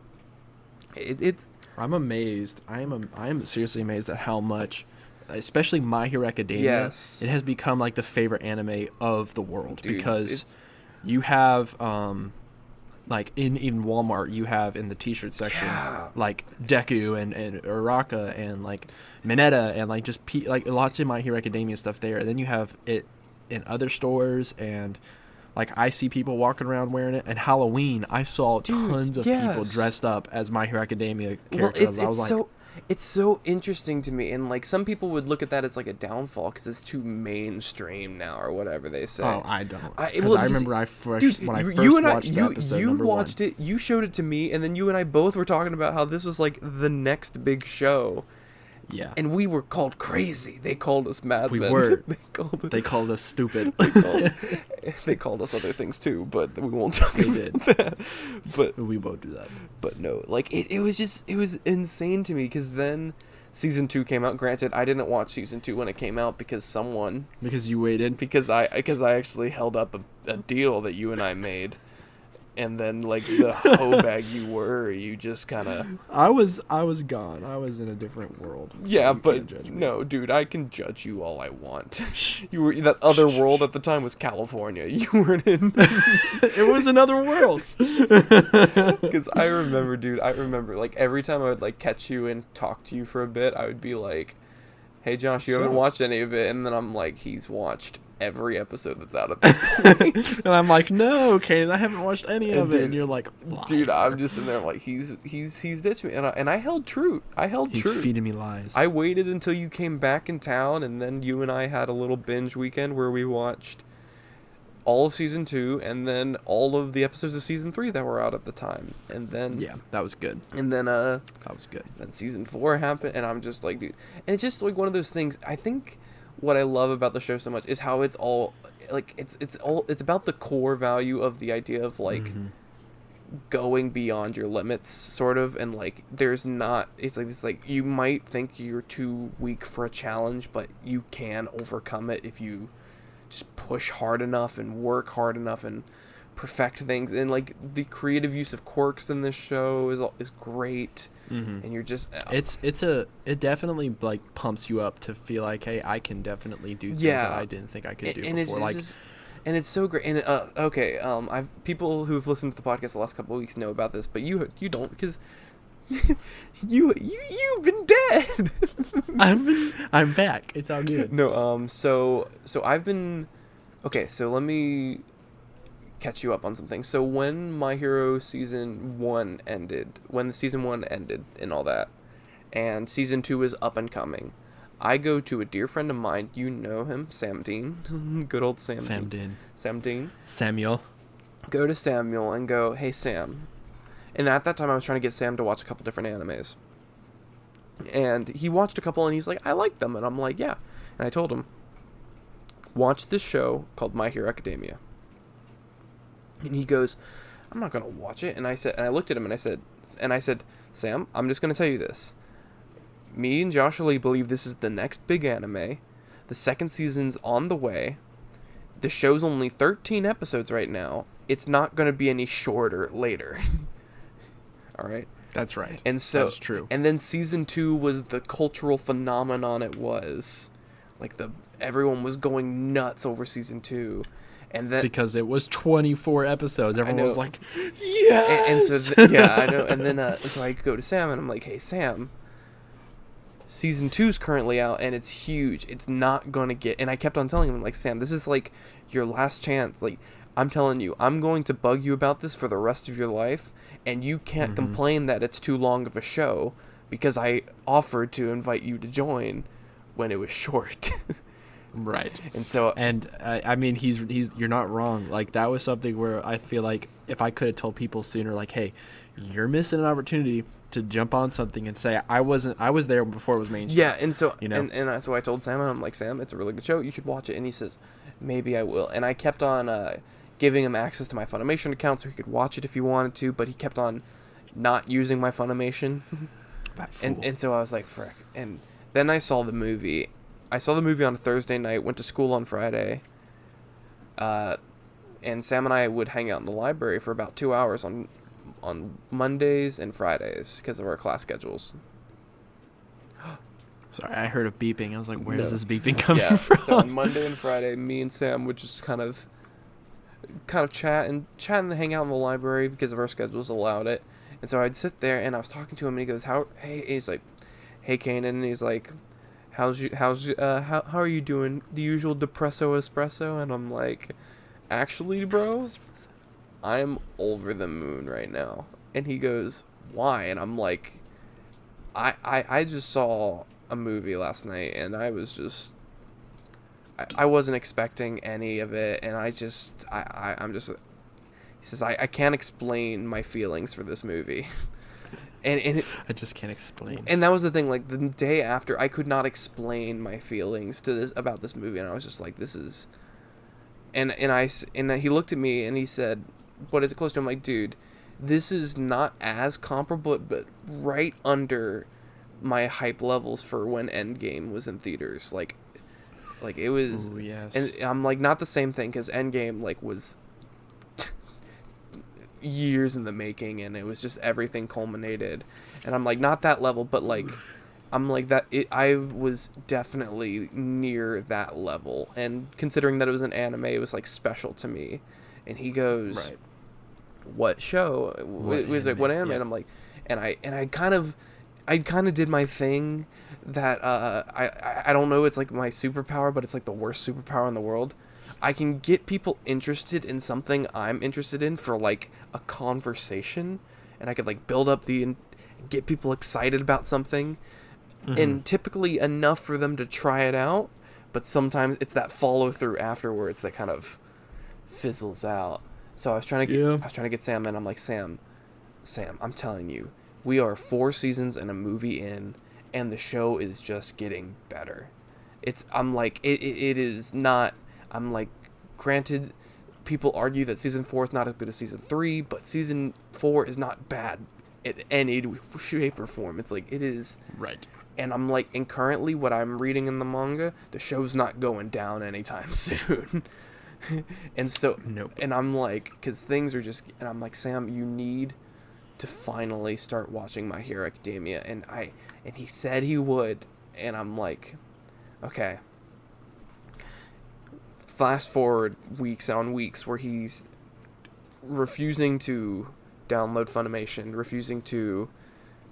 it's. I'm amazed. I am seriously amazed at how much, especially My Hero Academia, it has become like the favorite anime of the world. Dude, because you have like in even Walmart, you have in the T-shirt section like Deku and Uraka and like Mineta and like just like lots of My Hero Academia stuff there. And then you have it in other stores, and like, I see people walking around wearing it. And Halloween, I saw tons of people dressed up as My Hero Academia characters. It's so interesting to me. And, like, some people would look at that as, like, a downfall because it's too mainstream now or whatever they say. Oh, I don't. Because I remember when I first watched the episode, you watched it, you showed it to me, and then you and I both were talking about how this was, like, the next big show. Yeah. And we were called crazy. They called us madmen. We were. They called us stupid. They called us other things too, but we won't talk about that. But we won't do that. But no, like it was insane to me because then season 2 came out. Granted, I didn't watch season 2 when it came out because you waited. because I actually held up a deal that you and I made. And then, like, the hoe bag you just kind of... I was gone. I was in a different world. So Yeah, you but can't judge me. no, dude, I can judge you all I want. You were that other world at the time was California. You weren't in. It was another world. Because I remember, like, every time I would, like, catch you and talk to you for a bit, I would be like, hey, Josh, you haven't watched any of it. And then I'm like, he's watched every episode that's out at this point. And I'm like, no, Kaden, I haven't watched any of dude, it. And you're like, dude, I'm just in there. I'm like, he's ditched me, and I held true. He's feeding me lies. I waited until you came back in town, and then you and I had a little binge weekend where we watched all of season 2 and then all of the episodes of season 3 that were out at the time. And then that was good. And then that was good. Then season 4 happened, and I'm just like, dude. And it's just like one of those things. I think what I love about the show so much is how it's all like it's about the core value of the idea of like going beyond your limits, sort of, and like there's not it's like you might think you're too weak for a challenge, but you can overcome it if you just push hard enough and work hard enough and perfect things. And like the creative use of quirks in this show is great. And you're just it definitely like pumps you up to feel like, hey, I can definitely do things that I didn't think I could do before. And it's so great. And I've people who've listened to the podcast the last couple of weeks know about this, but you don't, because you've been dead. I'm back. It's all good. No, so I've been okay. So let me catch you up on some things. So when My Hero season 1 ended, and all that, and season 2 is up and coming, I go to a dear friend of mine. You know him, Sam Dean. Good old Sam Dean. Sam Dean. Samuel. Go to Samuel and go, hey, Sam. And at that time, I was trying to get Sam to watch a couple different animes. And he watched a couple, and he's like, I like them. And I'm like, yeah. And I told him, watch this show called My Hero Academia. And he goes, I'm not going to watch it. And I looked at him and I said, Sam, I'm just going to tell you this. Me and Joshua Lee believe this is the next big anime. The second season's on the way. The show's only 13 episodes right now. It's not going to be any shorter later. All right? That's right. And so, that's true. And then season 2 was the cultural phenomenon it was. Like everyone was going nuts over season 2. And then, because it was 24 episodes, everyone was like, yes! And so, I know. And then, so I go to Sam, and I'm like, hey, Sam, season 2's currently out, and it's huge. It's not going to get... And I kept on telling him, like, Sam, this is, like, your last chance. Like, I'm telling you, I'm going to bug you about this for the rest of your life, and you can't complain that it's too long of a show, because I offered to invite you to join when it was short. Right. And so, and I mean, he's you're not wrong. Like, that was something where I feel like if I could have told people sooner, like, hey, you're missing an opportunity to jump on something and say I was there before it was mainstream. Yeah. And so, you know, so I told Sam, and I'm like, Sam, it's a really good show, you should watch it. And he says, maybe I will. And I kept on giving him access to my Funimation account so he could watch it if he wanted to, but he kept on not using my Funimation. And so I was like, frick. And then I saw the movie. I saw the movie on a Thursday night, went to school on Friday, and Sam and I would hang out in the library for about 2 hours on Mondays and Fridays because of our class schedules. Sorry, I heard a beeping. I was like, where is this beeping coming from? So on Monday and Friday, me and Sam would just kind of chat and hang out in the library because of our schedules allowed it. And so I'd sit there, and I was talking to him, and he goes, he's like, hey, Kanan, and he's like, how are you doing? The usual depresso espresso? And I'm like, actually, bro, I'm over the moon right now. And he goes, why? And I'm like, I just saw a movie last night, and I was just, I wasn't expecting any of it, and I'm just, he says, I can't explain my feelings for this movie. And I just can't explain. And that was the thing, like, the day after, I could not explain my feelings about this movie, and I was just like, this is... And he looked at me, and he said, what is it close to? I'm like, dude, this is not as comparable, but right under my hype levels for when Endgame was in theaters. Like it was. Ooh, yes. And I'm like, not the same thing, because Endgame like was years in the making, and it was just everything culminated, and I'm like, not that level, but like I'm like that I was definitely near that level, and considering that it was an anime, it was like special to me. And he goes, Right. what show? It was like, what anime? Yep. And I'm like, and I kind of did my thing that I don't know, it's like my superpower, but it's like the worst superpower in the world. I can get people interested in something I'm interested in for like a conversation, and I could like build up get people excited about something, and typically enough for them to try it out, but sometimes it's that follow through afterwards that kind of fizzles out. So I was trying to get Sam, and I'm like, Sam, I'm telling you, we are 4 seasons and a movie in, and the show is just getting better. I'm like, it is not. I'm like, granted, people argue that season 4 is not as good as season 3, but season 4 is not bad in any shape or form. It's like, it is. Right. And I'm like, and currently what I'm reading in the manga, the show's not going down anytime soon. And so, Nope. and I'm like, because things are just, and I'm like, Sam, you need to finally start watching My Hero Academia. And he said he would, and I'm like, okay. Fast forward weeks on weeks where he's refusing to download Funimation, refusing to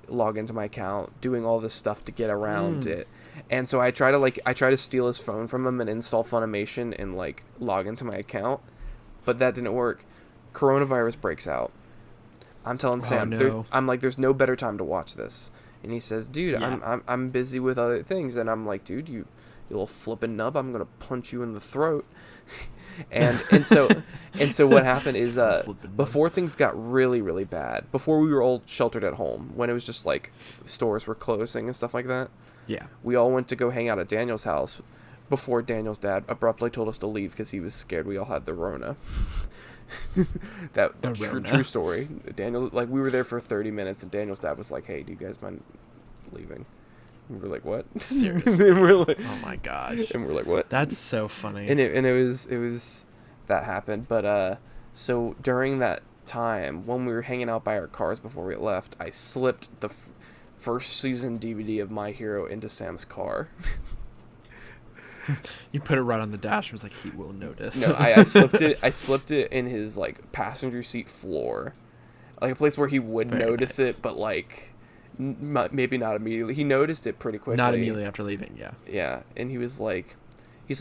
log into my account, doing all this stuff to get around it. And so I try to steal his phone from him and install Funimation and like log into my account, but that didn't work. Coronavirus breaks out. I'm telling Sam, no. I'm like, there's no better time to watch this. And he says, dude, Yeah. I'm busy with other things. And I'm like, dude, you little flippin' nub, I'm gonna punch you in the throat. and so what happened is before things got really, really bad, before we were all sheltered at home, when it was just like stores were closing and stuff like that, Yeah. we all went to go hang out at Daniel's house before Daniel's dad abruptly told us to leave because he was scared we all had the Rona. True story. Daniel, like, we were there for 30 minutes, and Daniel's dad was like, hey, do you guys mind leaving? And we're like, what? Seriously. And we're like, Oh my gosh. and we're like, what? That's so funny. And it was that happened. But so during that time, when we were hanging out by our cars before we left, I slipped the first season DVD of My Hero into Sam's car. You put it right on the dash. It was like, he will notice. No, I slipped it in his like passenger seat floor, like a place where he would Very notice nice. it, but like maybe not immediately. He noticed it pretty quickly. Not immediately after leaving, yeah. Yeah, and he's like,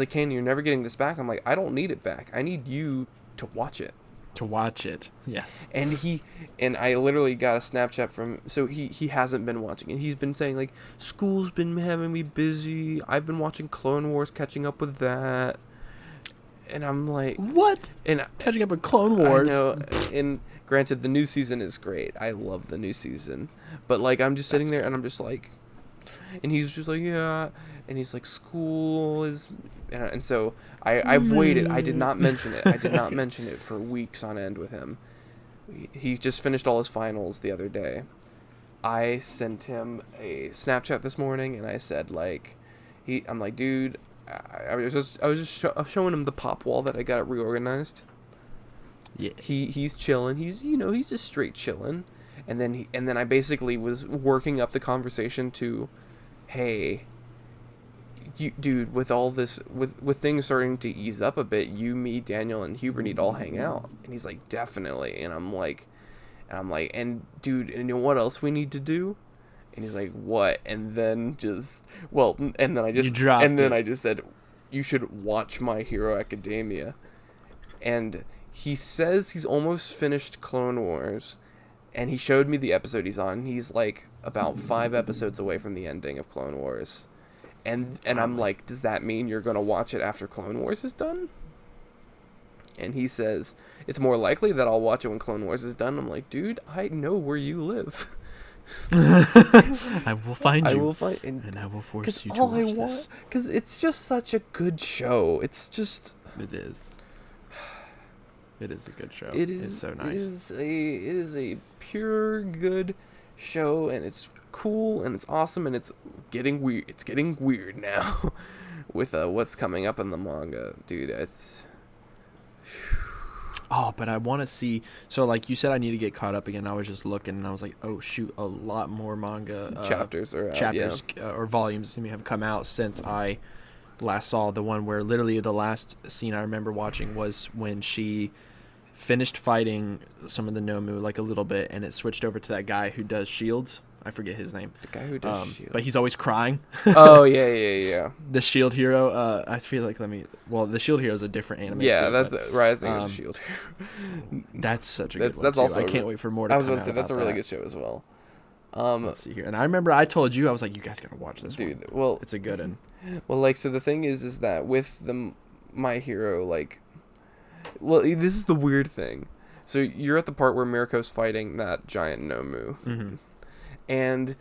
Kane, you're never getting this back. I'm like, I don't need it back. I need you to watch it. To watch it, yes. And I literally got a Snapchat from, so he hasn't been watching it. He's been saying like, school's been having me busy. I've been watching Clone Wars, catching up with that. And I'm like, What? and Catching up with Clone Wars. I know, and granted, the new season is great. I love the new season. But like, I'm just sitting there and I'm just like, and he's just like, yeah. And he's like, school is, and so I've waited. I did not mention it. I did not mention it for weeks on end with him. He just finished all his finals the other day. I sent him a Snapchat this morning, and I said like, I'm like, dude, I was just showing him the pop wall that I got reorganized. Yeah. He's chilling. He's just straight chilling. And then I basically was working up the conversation to, hey, you, dude, with all this, with things starting to ease up a bit, you, me, Daniel, and Huber need to all hang out. And he's like, definitely. And I'm like, and dude, and you know what else we need to do? And he's like, what? And then I just said, you should watch My Hero Academia. And he says he's almost finished Clone Wars, and he showed me the episode he's on. He's like about 5 episodes away from the ending of Clone Wars. And I'm like, does that mean you're going to watch it after Clone Wars is done? And he says, it's more likely that I'll watch it when Clone Wars is done. I'm like, dude, I know where you live. I will find you. I will find, and I will force you to watch this. Because it's just such a good show. It's just... It is. It is a good show. It is. It's so nice. It is a pure good show, and it's cool and it's awesome and it's getting weird. It's getting weird now with what's coming up in the manga, dude. It's Oh, but I want to see. So, like you said, I need to get caught up again. I was just looking, and I was like, "Oh shoot, a lot more manga chapters or or volumes have come out since I last saw the one where literally the last scene I remember watching was when she finished fighting some of the Nomu like a little bit, and it switched over to that guy who does shields. I forget his name. The guy who does shields. But he's always crying. Oh, yeah. The shield hero. I feel like the shield hero is a different anime. Yeah, too, that's Rising of the Shield Hero. That's such a good one. That's too. also I can't wait for more to come out. I was going to say, that's a really good show as well. Let's see here. And I remember I told you, I was like, you guys got to watch this one. Dude, well... It's a good one. Well, like, so the thing is that with the My Hero, like... Well, this is the weird thing. So you're at the part where Mirko's fighting that giant Nomu. Mm-hmm. And...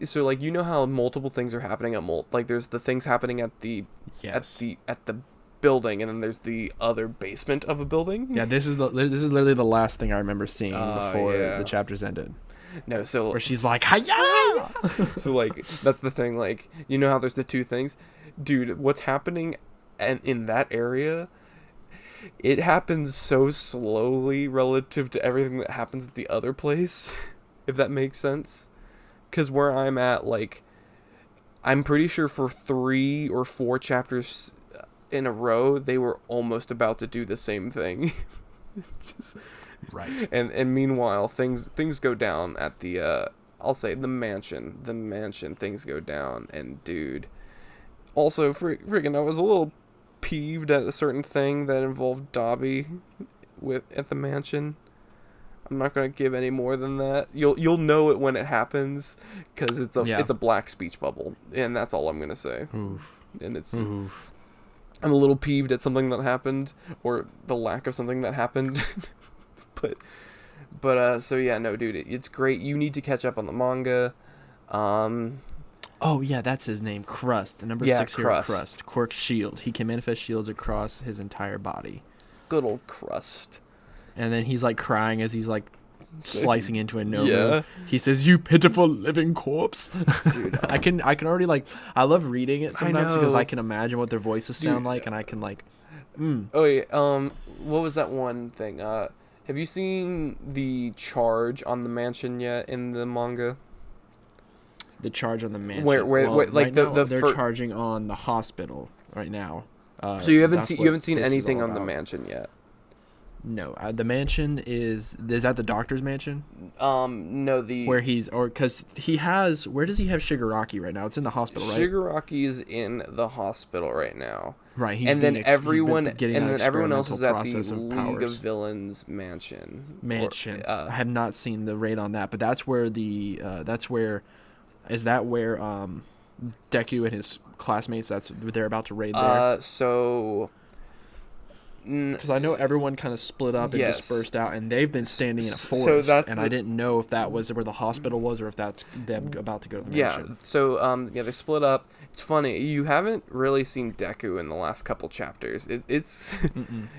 So like, you know how multiple things are happening at like there's the things happening at the at the building, and then there's the other basement of a building. Yeah, this is literally the last thing I remember seeing before the chapters ended. No, so where she's like, "Hiya!" So like that's the thing. Like, you know how there's the two things, dude. What's happening, and in that area, it happens so slowly relative to everything that happens at the other place, if that makes sense. Because where I'm at, like, I'm pretty sure for 3 or 4 chapters in a row, they were almost about to do the same thing. Right. And meanwhile, things go down at the, I'll say, the mansion. The mansion, things go down. And, dude, also, freaking, I was a little peeved at a certain thing that involved Dobby at the mansion. I'm not gonna give any more than that. You'll know it when it happens, because it's a black speech bubble, and that's all I'm gonna say. Oof. And it's I'm a little peeved at something that happened, or the lack of something that happened. but so yeah, no, dude, it's great. You need to catch up on the manga. Oh yeah, that's his name, Crust. The number 6 hero, Crust. Quirk's shield. He can manifest shields across his entire body. Good old Crust. And then he's like crying as he's like slicing into a Nomu. Yeah. He says, "You pitiful living corpse." Dude, I can already like, I love reading it sometimes because I can imagine what their voices sound like, and I can like. Oh yeah. What was that one thing? Have you seen the charge on the mansion yet in the manga? The charge on the mansion. Where like right the now, they're charging on the hospital right now. So you haven't seen anything on the mansion yet. No, the mansion is that the doctor's mansion? No, because he has, where does he have Shigaraki right now? It's in the hospital, right? Shigaraki is in the hospital right now. Right, everyone else is at the League of Villains mansion. I have not seen the raid on that, but that's where is that where Deku and his classmates, they're about to raid there? So because I know everyone kind of split up and dispersed out, and they've been standing in a forest, I didn't know if that was where the hospital was or if that's them about to go to the mansion. Yeah, so they split up. It's funny, you haven't really seen Deku in the last couple chapters. It's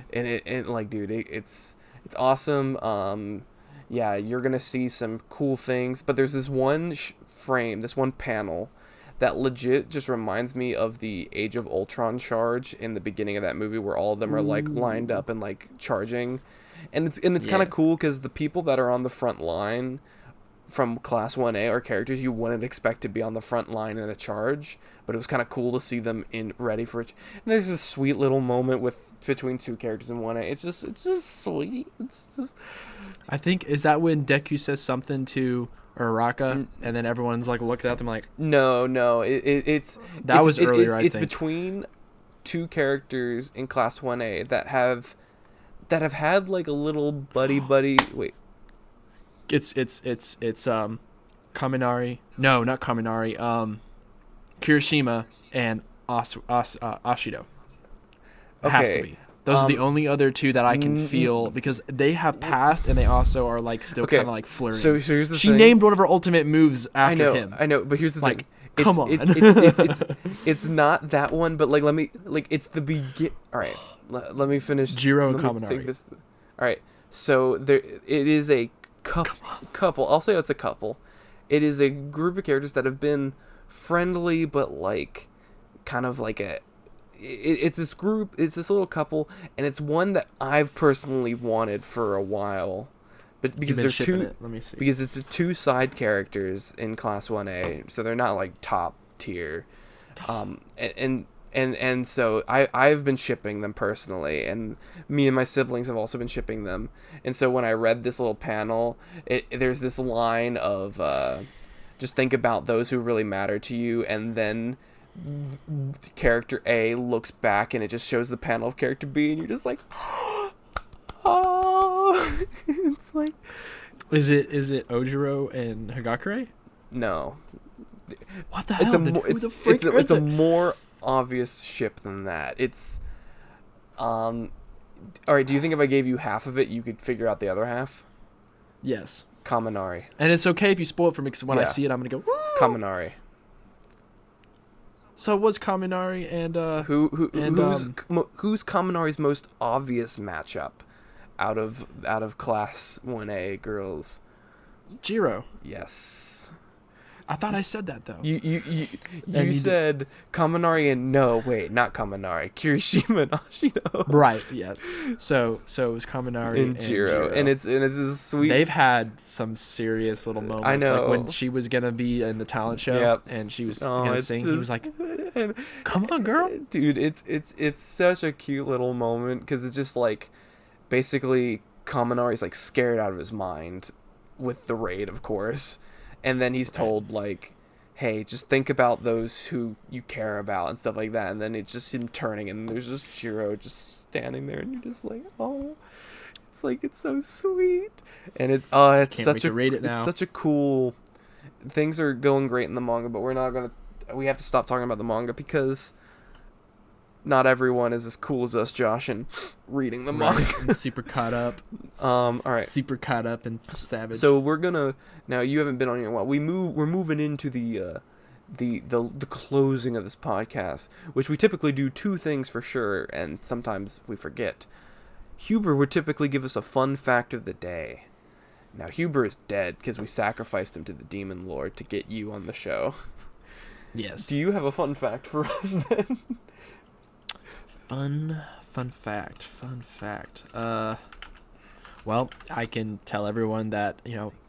it's awesome. Yeah, you're gonna see some cool things, but there's this one frame, this one panel that legit just reminds me of the Age of Ultron charge in the beginning of that movie, where all of them are like lined up and like charging, and it's kind of cool because the people that are on the front line from Class 1A are characters you wouldn't expect to be on the front line in a charge, but it was kind of cool to see them ready for it. And there's this sweet little moment between two characters in 1A. It's just sweet. It's just. I think, is that when Deku says something to Uraraka, and then everyone's like looking at them like, no, it's earlier. It's between two characters in Class 1A that have had like a little buddy. Wait, it's Kaminari. No, not Kaminari. Kirishima and Ashido. It has to be. Those are the only other two that I can feel, because they have passed and they also are like still kind of like flirting. So here's the thing. She named one of her ultimate moves after him. I know, but here's the thing. Come on. It's not that one, but it's the begin. All right, let me finish. Jiro Kaminari. All right, so it is a couple. I'll say it's a couple, it is a group of characters that have been friendly, but like kind of like it's this group, it's this little couple, and it's one that I've personally wanted for a while. But because they're two, Let me see. because it's the two side characters in Class 1A, so they're not like top tier. And so I've been shipping them personally, and me and my siblings have also been shipping them. And so when I read this little panel, there's this line of just think about those who really matter to you, and then character A looks back and it just shows the panel of character B, and you're just like, oh, it's like, is it Ojiro and Hagakure? no, What the hell? It's a more obvious ship than that. It's all right. Do you think if I gave you half of it, you could figure out the other half? Yes. Kaminari. And it's okay if you spoil it for me, because when I see it, I'm gonna go, woo! Kaminari. So it was Kaminari and who's Kaminari's most obvious matchup out of Class 1A girls? Jiro. Yes. I thought I said that though. You said Kaminari and no, wait, not Kaminari. Kirishima and Ashino. Right, yes. So it was Kaminari and Jiro. And it's this sweet. They've had some serious little moments. I know. Like when she was gonna be in the talent show and she was gonna sing, he was like, "Come on, girl." Dude, it's such a cute little moment, because it's just like basically Kaminari's like scared out of his mind with the raid, of course. And then he's told, like, hey, just think about those who you care about and stuff like that. And then it's just him turning, and there's just Jiro just standing there, and you're just like, oh, it's like, it's so sweet. And it's such a cool, things are going great in the manga, but we have to stop talking about the manga because not everyone is as cool as us, Josh, and reading the manga. And super caught up. All right. Super caught up and savage. So we're gonna, now you haven't been on here in a while. We're moving into the closing of this podcast, which we typically do two things for sure, and sometimes we forget. Huber would typically give us a fun fact of the day. Now Huber is dead because we sacrificed him to the Demon Lord to get you on the show. Yes. Do you have a fun fact for us then? Fun fact. Well, I can tell everyone that,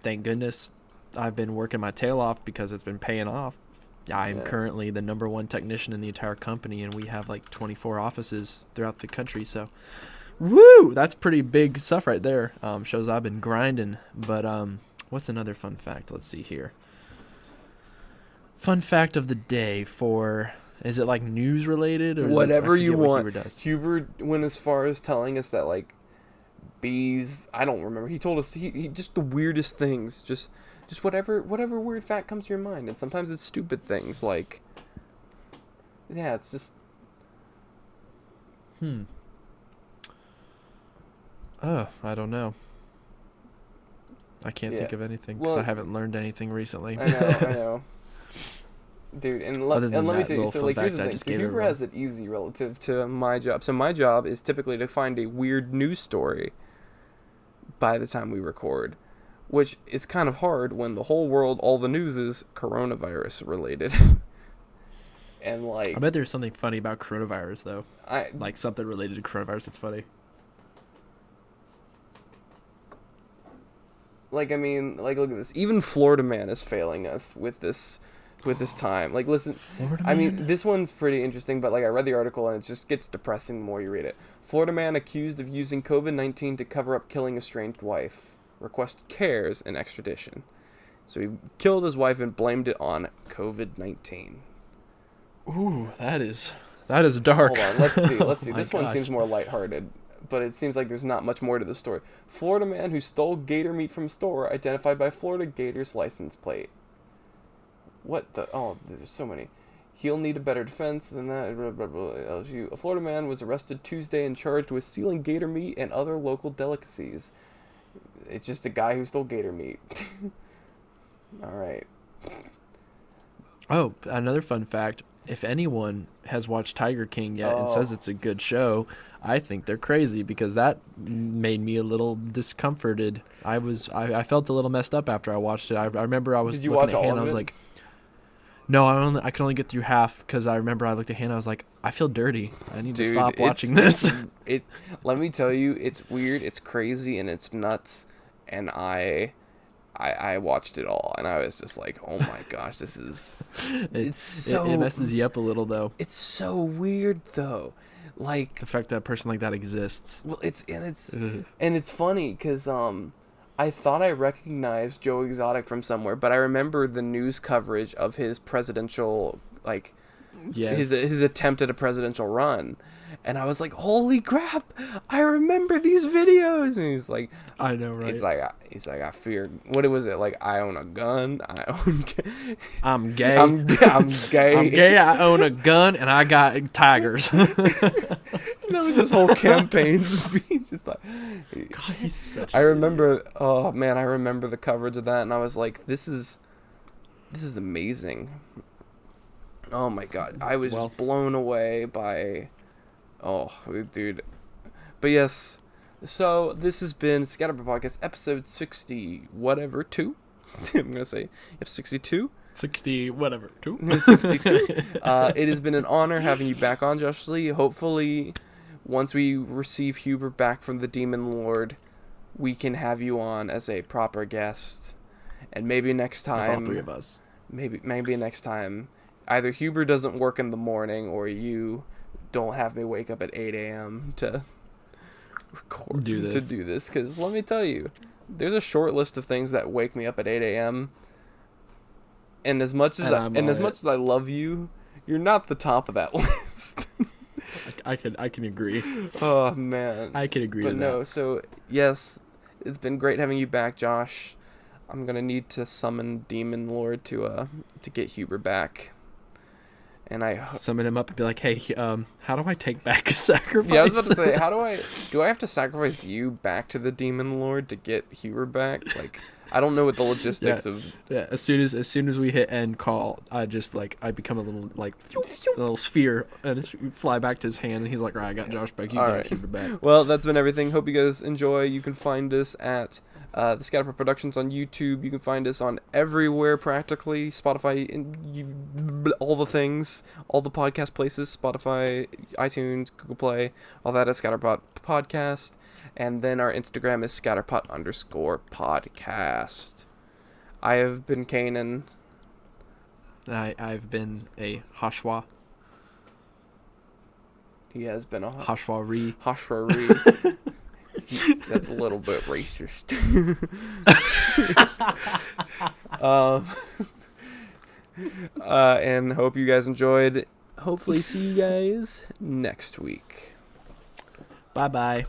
thank goodness I've been working my tail off because it's been paying off. I'm currently the number one technician in the entire company, and we have like 24 offices throughout the country. So, woo! That's pretty big stuff right there. Shows I've been grinding. But what's another fun fact? Let's see here. Fun fact of the day for... Is it like news related or whatever you want? Huber went as far as telling us that like bees. I don't remember. He told us he just the weirdest things. Just whatever weird fact comes to your mind, and sometimes it's stupid things like. Yeah, it's just. Oh, I don't know. I can't think of anything because I haven't learned anything recently. I know. Dude, and let me tell you, so like here's the thing, so Huber has it easy relative to my job. So my job is typically to find a weird news story by the time we record, which is kind of hard when the whole world, all the news is coronavirus related. And like, I bet there's something funny about coronavirus though. Like something related to coronavirus that's funny. Like, I mean, like, look at this. Even Florida Man is failing us with this time. Like, listen, I mean, this one's pretty interesting, but like I read the article and it just gets depressing the more you read it. Florida man accused of using COVID-19 to cover up killing estranged wife requested cares and extradition. So he killed his wife and blamed it on COVID-19. Ooh, that is dark. Hold on, let's see. This one seems more lighthearted, but it seems like there's not much more to the story. Florida man who stole gator meat from store identified by Florida Gators license plate. What the? Oh, there's so many. He'll need a better defense than that. Blah, blah, blah, LSU. A Florida man was arrested Tuesday and charged with stealing gator meat and other local delicacies. It's just a guy who stole gator meat. All right. Oh, another fun fact. if anyone has watched Tiger King yet and says it's a good show, I think they're crazy, because that made me a little discomforted. I felt a little messed up after I watched it. I remember I was Did you looking watch at all Hannah. of I was it? like, no, I could only get through half, because I remember I looked at Hannah. I was like, I feel dirty. I need to stop watching this. Let me tell you, it's weird, it's crazy, and it's nuts. And I watched it all, and I was just like, oh my gosh, this is. It messes you up a little, though. It's so weird though, like The fact that a person like that exists. well, it's funny because I thought I recognized Joe Exotic from somewhere, but I remember the news coverage of his presidential, like, Yes. his attempt at a presidential run, and I was like, holy crap, I remember these videos. And he's like, I know, right? he's like, I fear, what was it, like, I own a gun, I'm gay. I'm gay. I'm gay. I own a gun, and I got tigers. And that was his whole campaign speech. Just like, God, he's such. I remember. Oh man, I remember the coverage of that, and I was like, "This is amazing." Oh my god, I was just blown away by. Oh, dude. But yes, so this has been Scatterpot Podcast, episode 60, whatever 2. I'm gonna say 62. 60 whatever 2. 62. It has been an honor having you back on, Josh Lee. Hopefully, once we receive Huber back from the Demon Lord, we can have you on as a proper guest. And maybe next time, With all three of us. Maybe next time, either Huber doesn't work in the morning, or you don't have me wake up at 8 a.m. to record do this. Because let me tell you, there's a short list of things that wake me up at 8 a.m. And as much as as I love you, you're not the top of that list. I can agree. Oh man, I can agree. But to no, that. so yes, it's been great having you back, Josh. I'm gonna need to summon Demon Lord to get Huber back, and I summon him up and be like, "Hey, how do I take back a sacrifice?" Yeah, I was about to say, do I have to sacrifice you back to the Demon Lord to get Huber back? Like, I don't know what the logistics of. Yeah, as soon as we hit end call, I become a little sphere, and it's fly back to his hand, and he's like, "Right, I got Josh back. You got Huber back." Well, that's been everything. Hope you guys enjoy. You can find us at the Scatterpot Productions on YouTube. You can find us on everywhere practically. Spotify, all the things, all the podcast places. Spotify, iTunes, Google Play, all that is Scatterpot Podcast. And then our Instagram is scatterpot_podcast. I have been Kanan. I've been a Hashwa. He has been a Hashwari. Hashwari. That's a little bit racist. And hope you guys enjoyed. Hopefully see you guys next week. Bye-bye.